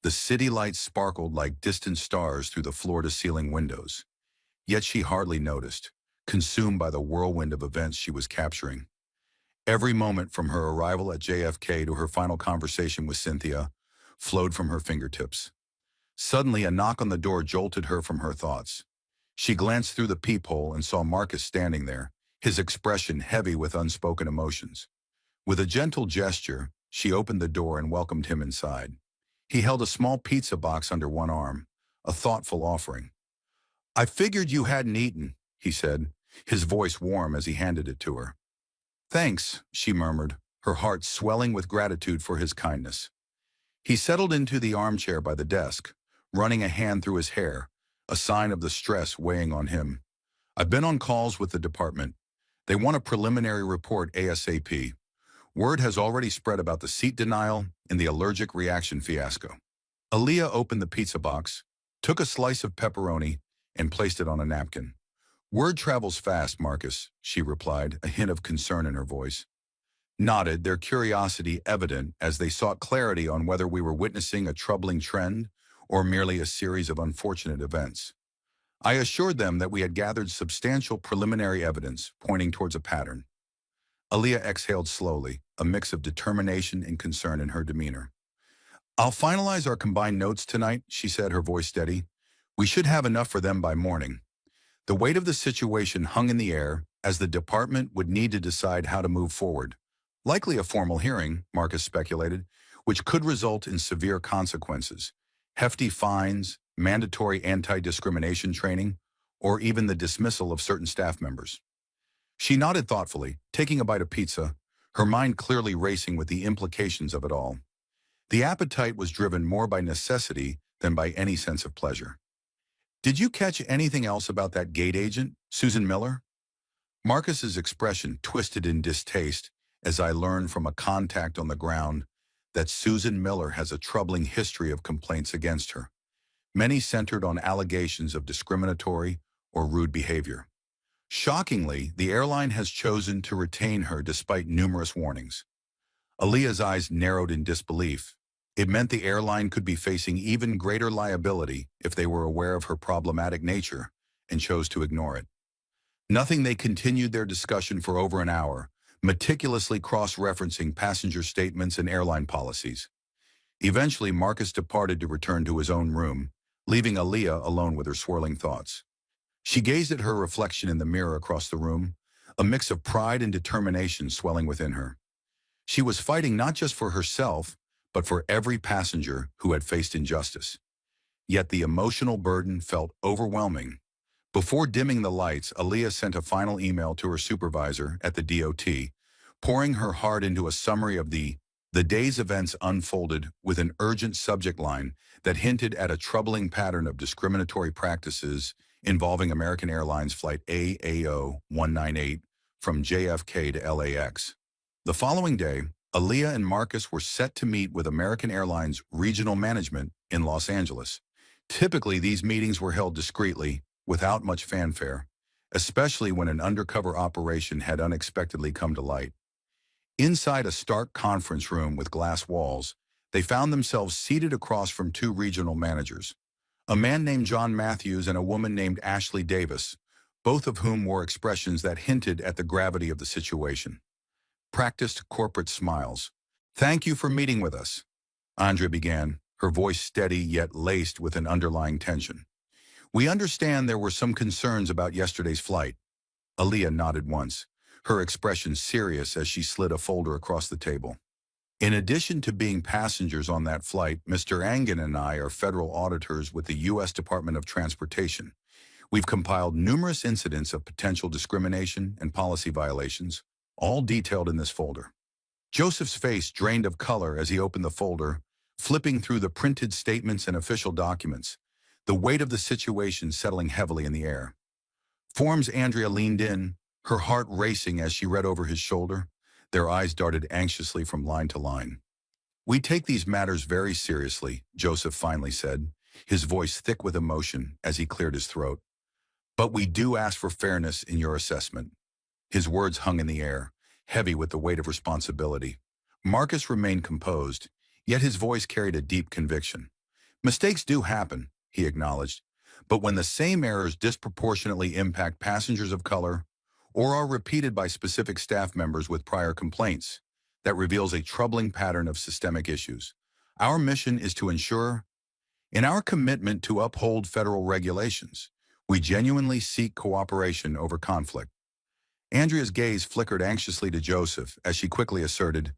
The city lights sparkled like distant stars through the floor-to-ceiling windows, yet she hardly noticed, consumed by the whirlwind of events she was capturing. Every moment from her arrival at JFK to her final conversation with Cynthia flowed from her fingertips. Suddenly, a knock on the door jolted her from her thoughts. She glanced through the peephole and saw Marcus standing there, his expression heavy with unspoken emotions. With a gentle gesture, she opened the door and welcomed him inside. He held a small pizza box under one arm, a thoughtful offering. "I figured you hadn't eaten," he said, his voice warm as he handed it to her. "Thanks," she murmured, her heart swelling with gratitude for his kindness. He settled into the armchair by the desk, running a hand through his hair, a sign of the stress weighing on him. "I've been on calls with the department. They want a preliminary report ASAP. Word has already spread about the seat denial and the allergic reaction fiasco." Aaliyah opened the pizza box, took a slice of pepperoni, and placed it on a napkin. "Word travels fast, Marcus," she replied, a hint of concern in her voice. Nodded, their curiosity evident as they sought clarity on whether we were witnessing a troubling trend or merely a series of unfortunate events. I assured them that we had gathered substantial preliminary evidence pointing towards a pattern. Aaliyah exhaled slowly, a mix of determination and concern in her demeanor. "I'll finalize our combined notes tonight," she said, her voice steady. "We should have enough for them by morning." The weight of the situation hung in the air as the department would need to decide how to move forward. Likely a formal hearing, Marcus speculated, which could result in severe consequences, hefty fines, mandatory anti-discrimination training, or even the dismissal of certain staff members. She nodded thoughtfully, taking a bite of pizza, her mind clearly racing with the implications of it all. The appetite was driven more by necessity than by any sense of pleasure. "Did you catch anything else about that gate agent, Susan Miller?" Marcus's expression twisted in distaste as I learned from a contact on the ground that Susan Miller has a troubling history of complaints against her, many centered on allegations of discriminatory or rude behavior. Shockingly, the airline has chosen to retain her despite numerous warnings. Aaliyah's eyes narrowed in disbelief. It meant the airline could be facing even greater liability if they were aware of her problematic nature and chose to ignore it. Nothing, they continued their discussion for over an hour, meticulously cross-referencing passenger statements and airline policies. Eventually, Marcus departed to return to his own room, leaving Aaliyah alone with her swirling thoughts. She gazed at her reflection in the mirror across the room, a mix of pride and determination swelling within her. She was fighting not just for herself, but for every passenger who had faced injustice. Yet the emotional burden felt overwhelming. Before dimming the lights, Aaliyah sent a final email to her supervisor at the DOT, pouring her heart into a summary of the day's events unfolded with an urgent subject line that hinted at a troubling pattern of discriminatory practices involving American Airlines Flight AAO 198 from JFK to LAX. The following day, Aaliyah and Marcus were set to meet with American Airlines regional management in Los Angeles. Typically, these meetings were held discreetly, without much fanfare, especially when an undercover operation had unexpectedly come to light. Inside a stark conference room with glass walls, they found themselves seated across from two regional managers, a man named John Matthews and a woman named Ashley Davis, both of whom wore expressions that hinted at the gravity of the situation. Practiced corporate smiles. "Thank you for meeting with us," Andrea began, her voice steady yet laced with an underlying tension. "We understand there were some concerns about yesterday's flight." Aaliyah nodded once, her expression serious as she slid a folder across the table. "In addition to being passengers on that flight, Mr. Angan and I are federal auditors with the U.S. Department of Transportation. We've compiled numerous incidents of potential discrimination and policy violations, all detailed in this folder." Joseph's face drained of color as he opened the folder, flipping through the printed statements and official documents, the weight of the situation settling heavily in the air. Forms Andrea leaned in, her heart racing as she read over his shoulder. Their eyes darted anxiously from line to line. "We take these matters very seriously," Joseph finally said, his voice thick with emotion as he cleared his throat. "But we do ask for fairness in your assessment." His words hung in the air, heavy with the weight of responsibility. Marcus remained composed, yet his voice carried a deep conviction. "Mistakes do happen," he acknowledged, "but when the same errors disproportionately impact passengers of color or are repeated by specific staff members with prior complaints, that reveals a troubling pattern of systemic issues. Our mission is to ensure, in our commitment to uphold federal regulations, we genuinely seek cooperation over conflict." Andrea's gaze flickered anxiously to Joseph as she quickly asserted,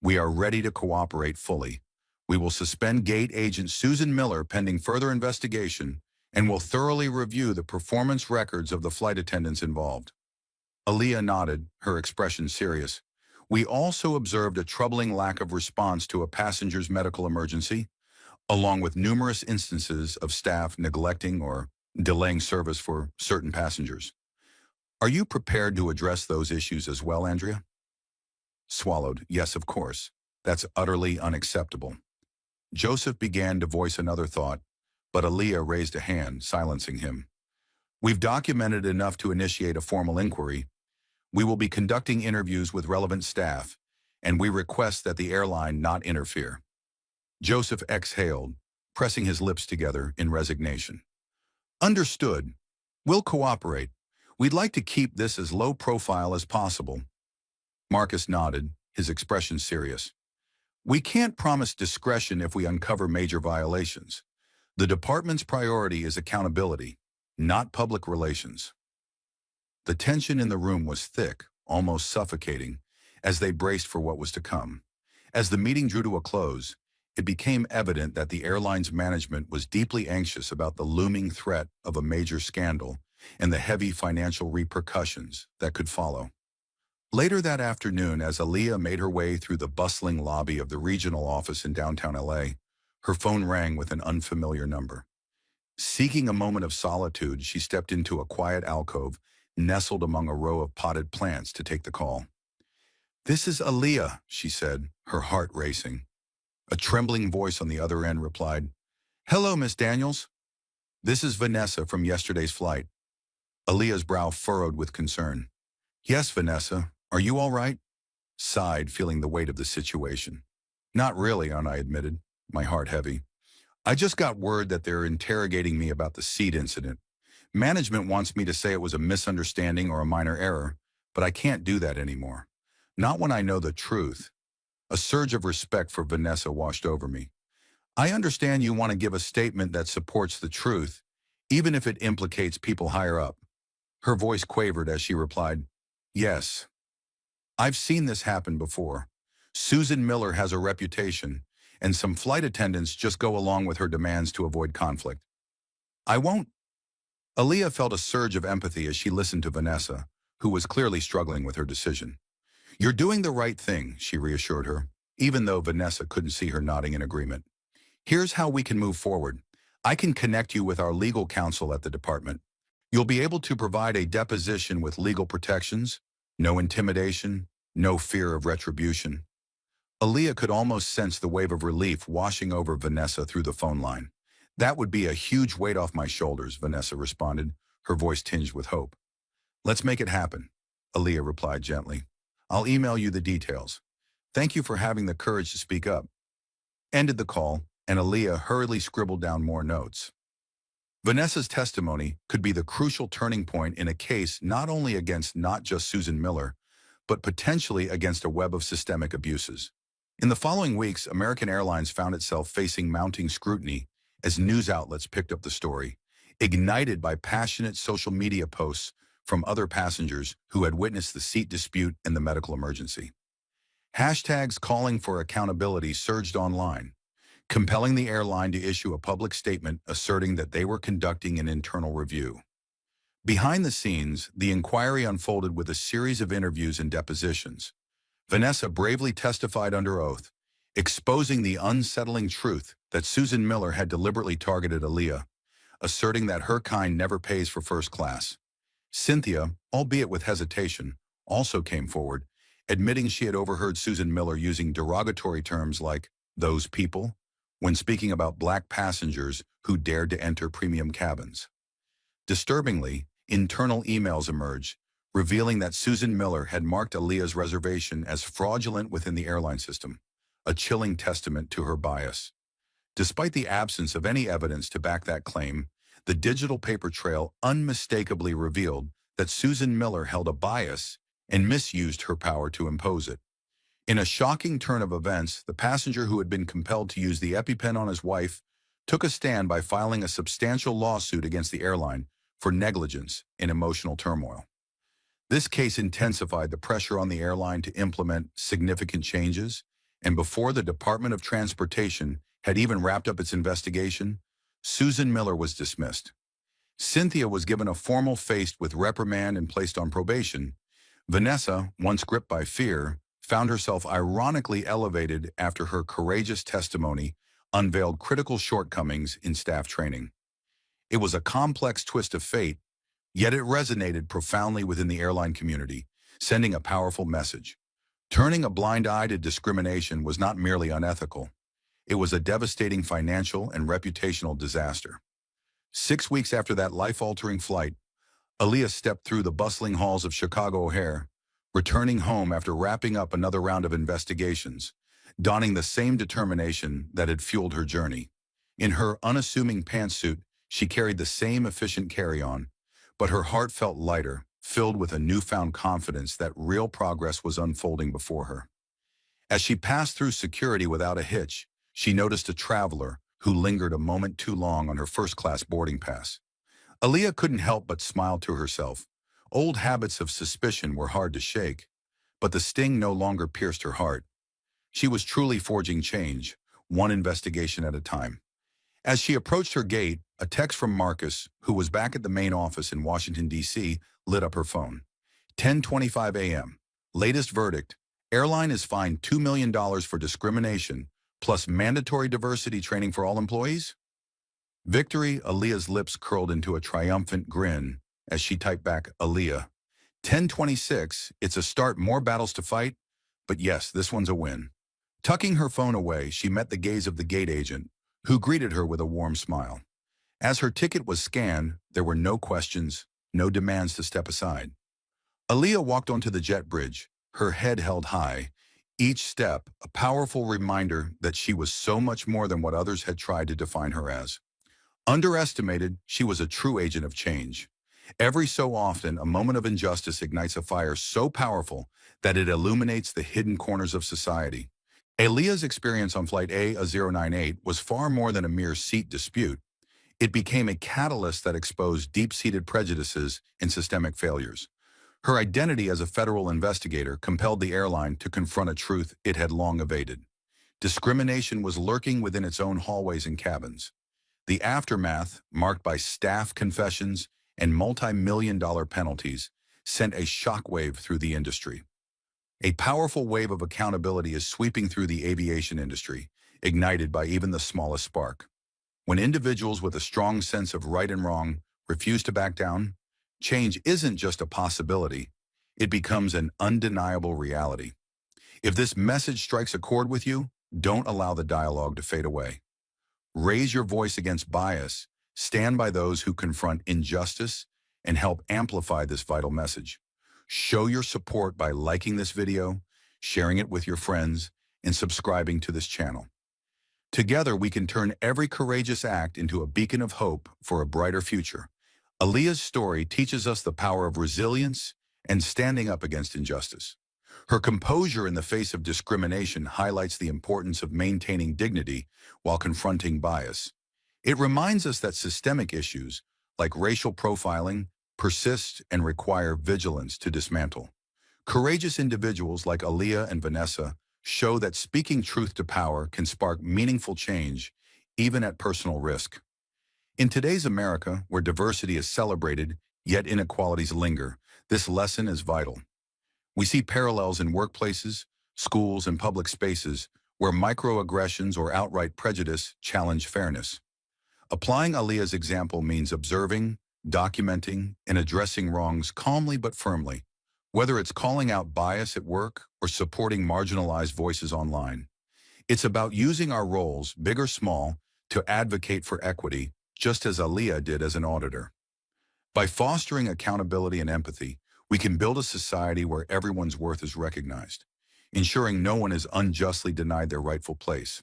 "We are ready to cooperate fully. We will suspend gate agent Susan Miller pending further investigation and will thoroughly review the performance records of the flight attendants involved." Aaliyah nodded, her expression serious. "We also observed a troubling lack of response to a passenger's medical emergency, along with numerous instances of staff neglecting or delaying service for certain passengers. Are you prepared to address those issues as well, Andrea?" Swallowed. "Yes, of course. That's utterly unacceptable." Joseph began to voice another thought, but Aaliyah raised a hand, silencing him. "We've documented enough to initiate a formal inquiry. We will be conducting interviews with relevant staff, and we request that the airline not interfere." Joseph exhaled, pressing his lips together in resignation. "Understood. We'll cooperate. We'd like to keep this as low profile as possible." Marcus nodded, his expression serious. "We can't promise discretion if we uncover major violations. The department's priority is accountability, not public relations." The tension in the room was thick, almost suffocating, as they braced for what was to come. As the meeting drew to a close, it became evident that the airline's management was deeply anxious about the looming threat of a major scandal and the heavy financial repercussions that could follow. Later that afternoon, as Aaliyah made her way through the bustling lobby of the regional office in downtown LA, her phone rang with an unfamiliar number. Seeking a moment of solitude, she stepped into a quiet alcove nestled among a row of potted plants to take the call. "This is Aaliyah," she said, her heart racing. A trembling voice on the other end replied, "Hello, Miss Daniels. This is Vanessa from yesterday's flight." Aaliyah's brow furrowed with concern. "Yes, Vanessa. Are you all right?" Sighed, feeling the weight of the situation. "Not really," I admitted, my heart heavy. "I just got word that they're interrogating me about the seat incident. Management wants me to say it was a misunderstanding or a minor error, but I can't do that anymore. Not when I know the truth." A surge of respect for Vanessa washed over me. "I understand you want to give a statement that supports the truth, even if it implicates people higher up." Her voice quavered as she replied, "Yes. I've seen this happen before. Susan Miller has a reputation, and some flight attendants just go along with her demands to avoid conflict. I won't." Aaliyah felt a surge of empathy as she listened to Vanessa, who was clearly struggling with her decision. "You're doing the right thing," she reassured her, even though Vanessa couldn't see her nodding in agreement. "Here's how we can move forward. I can connect you with our legal counsel at the department. You'll be able to provide a deposition with legal protections, no intimidation, no fear of retribution." Aaliyah could almost sense the wave of relief washing over Vanessa through the phone line. "That would be a huge weight off my shoulders," Vanessa responded, her voice tinged with hope. "Let's make it happen," Aaliyah replied gently. "I'll email you the details. Thank you for having the courage to speak up." Ended the call, and Aaliyah hurriedly scribbled down more notes. Vanessa's testimony could be the crucial turning point in a case not only against not just Susan Miller, but potentially against a web of systemic abuses. In the following weeks, American Airlines found itself facing mounting scrutiny as news outlets picked up the story, ignited by passionate social media posts from other passengers who had witnessed the seat dispute and the medical emergency. Hashtags calling for accountability surged online, compelling the airline to issue a public statement asserting that they were conducting an internal review. Behind the scenes, the inquiry unfolded with a series of interviews and depositions. Vanessa bravely testified under oath, exposing the unsettling truth that Susan Miller had deliberately targeted Aaliyah, asserting that her kind never pays for first class. Cynthia, albeit with hesitation, also came forward, admitting she had overheard Susan Miller using derogatory terms like "those people" when speaking about black passengers who dared to enter premium cabins. Disturbingly, internal emails emerged, revealing that Susan Miller had marked Aaliyah's reservation as fraudulent within the airline system, a chilling testament to her bias. Despite the absence of any evidence to back that claim, the digital paper trail unmistakably revealed that Susan Miller held a bias and misused her power to impose it. In a shocking turn of events, the passenger who had been compelled to use the EpiPen on his wife took a stand by filing a substantial lawsuit against the airline for negligence in emotional turmoil. This case intensified the pressure on the airline to implement significant changes, and before the Department of Transportation had even wrapped up its investigation, Susan Miller was dismissed. Cynthia was given a formal face with reprimand and placed on probation. Vanessa, once gripped by fear, found herself ironically elevated after her courageous testimony unveiled critical shortcomings in staff training. It was a complex twist of fate, yet it resonated profoundly within the airline community, sending a powerful message. Turning a blind eye to discrimination was not merely unethical. It was a devastating financial and reputational disaster. 6 weeks after that life-altering flight, Aaliyah stepped through the bustling halls of Chicago O'Hare, returning home after wrapping up another round of investigations, donning the same determination that had fueled her journey. In her unassuming pantsuit, she carried the same efficient carry-on, but her heart felt lighter, filled with a newfound confidence that real progress was unfolding before her. As she passed through security without a hitch, she noticed a traveler who lingered a moment too long on her first-class boarding pass. Aaliyah couldn't help but smile to herself. Old habits of suspicion were hard to shake, but the sting no longer pierced her heart. She was truly forging change, one investigation at a time. As she approached her gate, a text from Marcus, who was back at the main office in Washington, D.C., lit up her phone. 10:25 a.m. Latest verdict. Airline is fined $2 million for discrimination, plus mandatory diversity training for all employees? Victory, Aaliyah's lips curled into a triumphant grin as she typed back, Aaliyah. 10:26, it's a start, more battles to fight, but yes, this one's a win. Tucking her phone away, she met the gaze of the gate agent, who greeted her with a warm smile. As her ticket was scanned, there were no questions, no demands to step aside. Aaliyah walked onto the jet bridge, her head held high, each step a powerful reminder that she was so much more than what others had tried to define her as. Underestimated, she was a true agent of change. Every so often, a moment of injustice ignites a fire so powerful that it illuminates the hidden corners of society. Aaliyah's experience on Flight A098 was far more than a mere seat dispute. It became a catalyst that exposed deep-seated prejudices and systemic failures. Her identity as a federal investigator compelled the airline to confront a truth it had long evaded. Discrimination was lurking within its own hallways and cabins. The aftermath, marked by staff confessions and multi-million-dollar penalties, sent a shockwave through the industry. A powerful wave of accountability is sweeping through the aviation industry, ignited by even the smallest spark. When individuals with a strong sense of right and wrong refuse to back down, change isn't just a possibility, it becomes an undeniable reality. If this message strikes a chord with you, don't allow the dialogue to fade away. Raise your voice against bias, stand by those who confront injustice, and help amplify this vital message. Show your support by liking this video, sharing it with your friends, and subscribing to this channel. Together, we can turn every courageous act into a beacon of hope for a brighter future. Aaliyah's story teaches us the power of resilience and standing up against injustice. Her composure in the face of discrimination highlights the importance of maintaining dignity while confronting bias. It reminds us that systemic issues, like racial profiling, persist and require vigilance to dismantle. Courageous individuals like Aaliyah and Vanessa show that speaking truth to power can spark meaningful change, even at personal risk. In today's America, where diversity is celebrated, yet inequalities linger, this lesson is vital. We see parallels in workplaces, schools, and public spaces where microaggressions or outright prejudice challenge fairness. Applying Aaliyah's example means observing, documenting, and addressing wrongs calmly but firmly, whether it's calling out bias at work or supporting marginalized voices online. It's about using our roles, big or small, to advocate for equity, just as Aaliyah did as an auditor. By fostering accountability and empathy, we can build a society where everyone's worth is recognized, ensuring no one is unjustly denied their rightful place.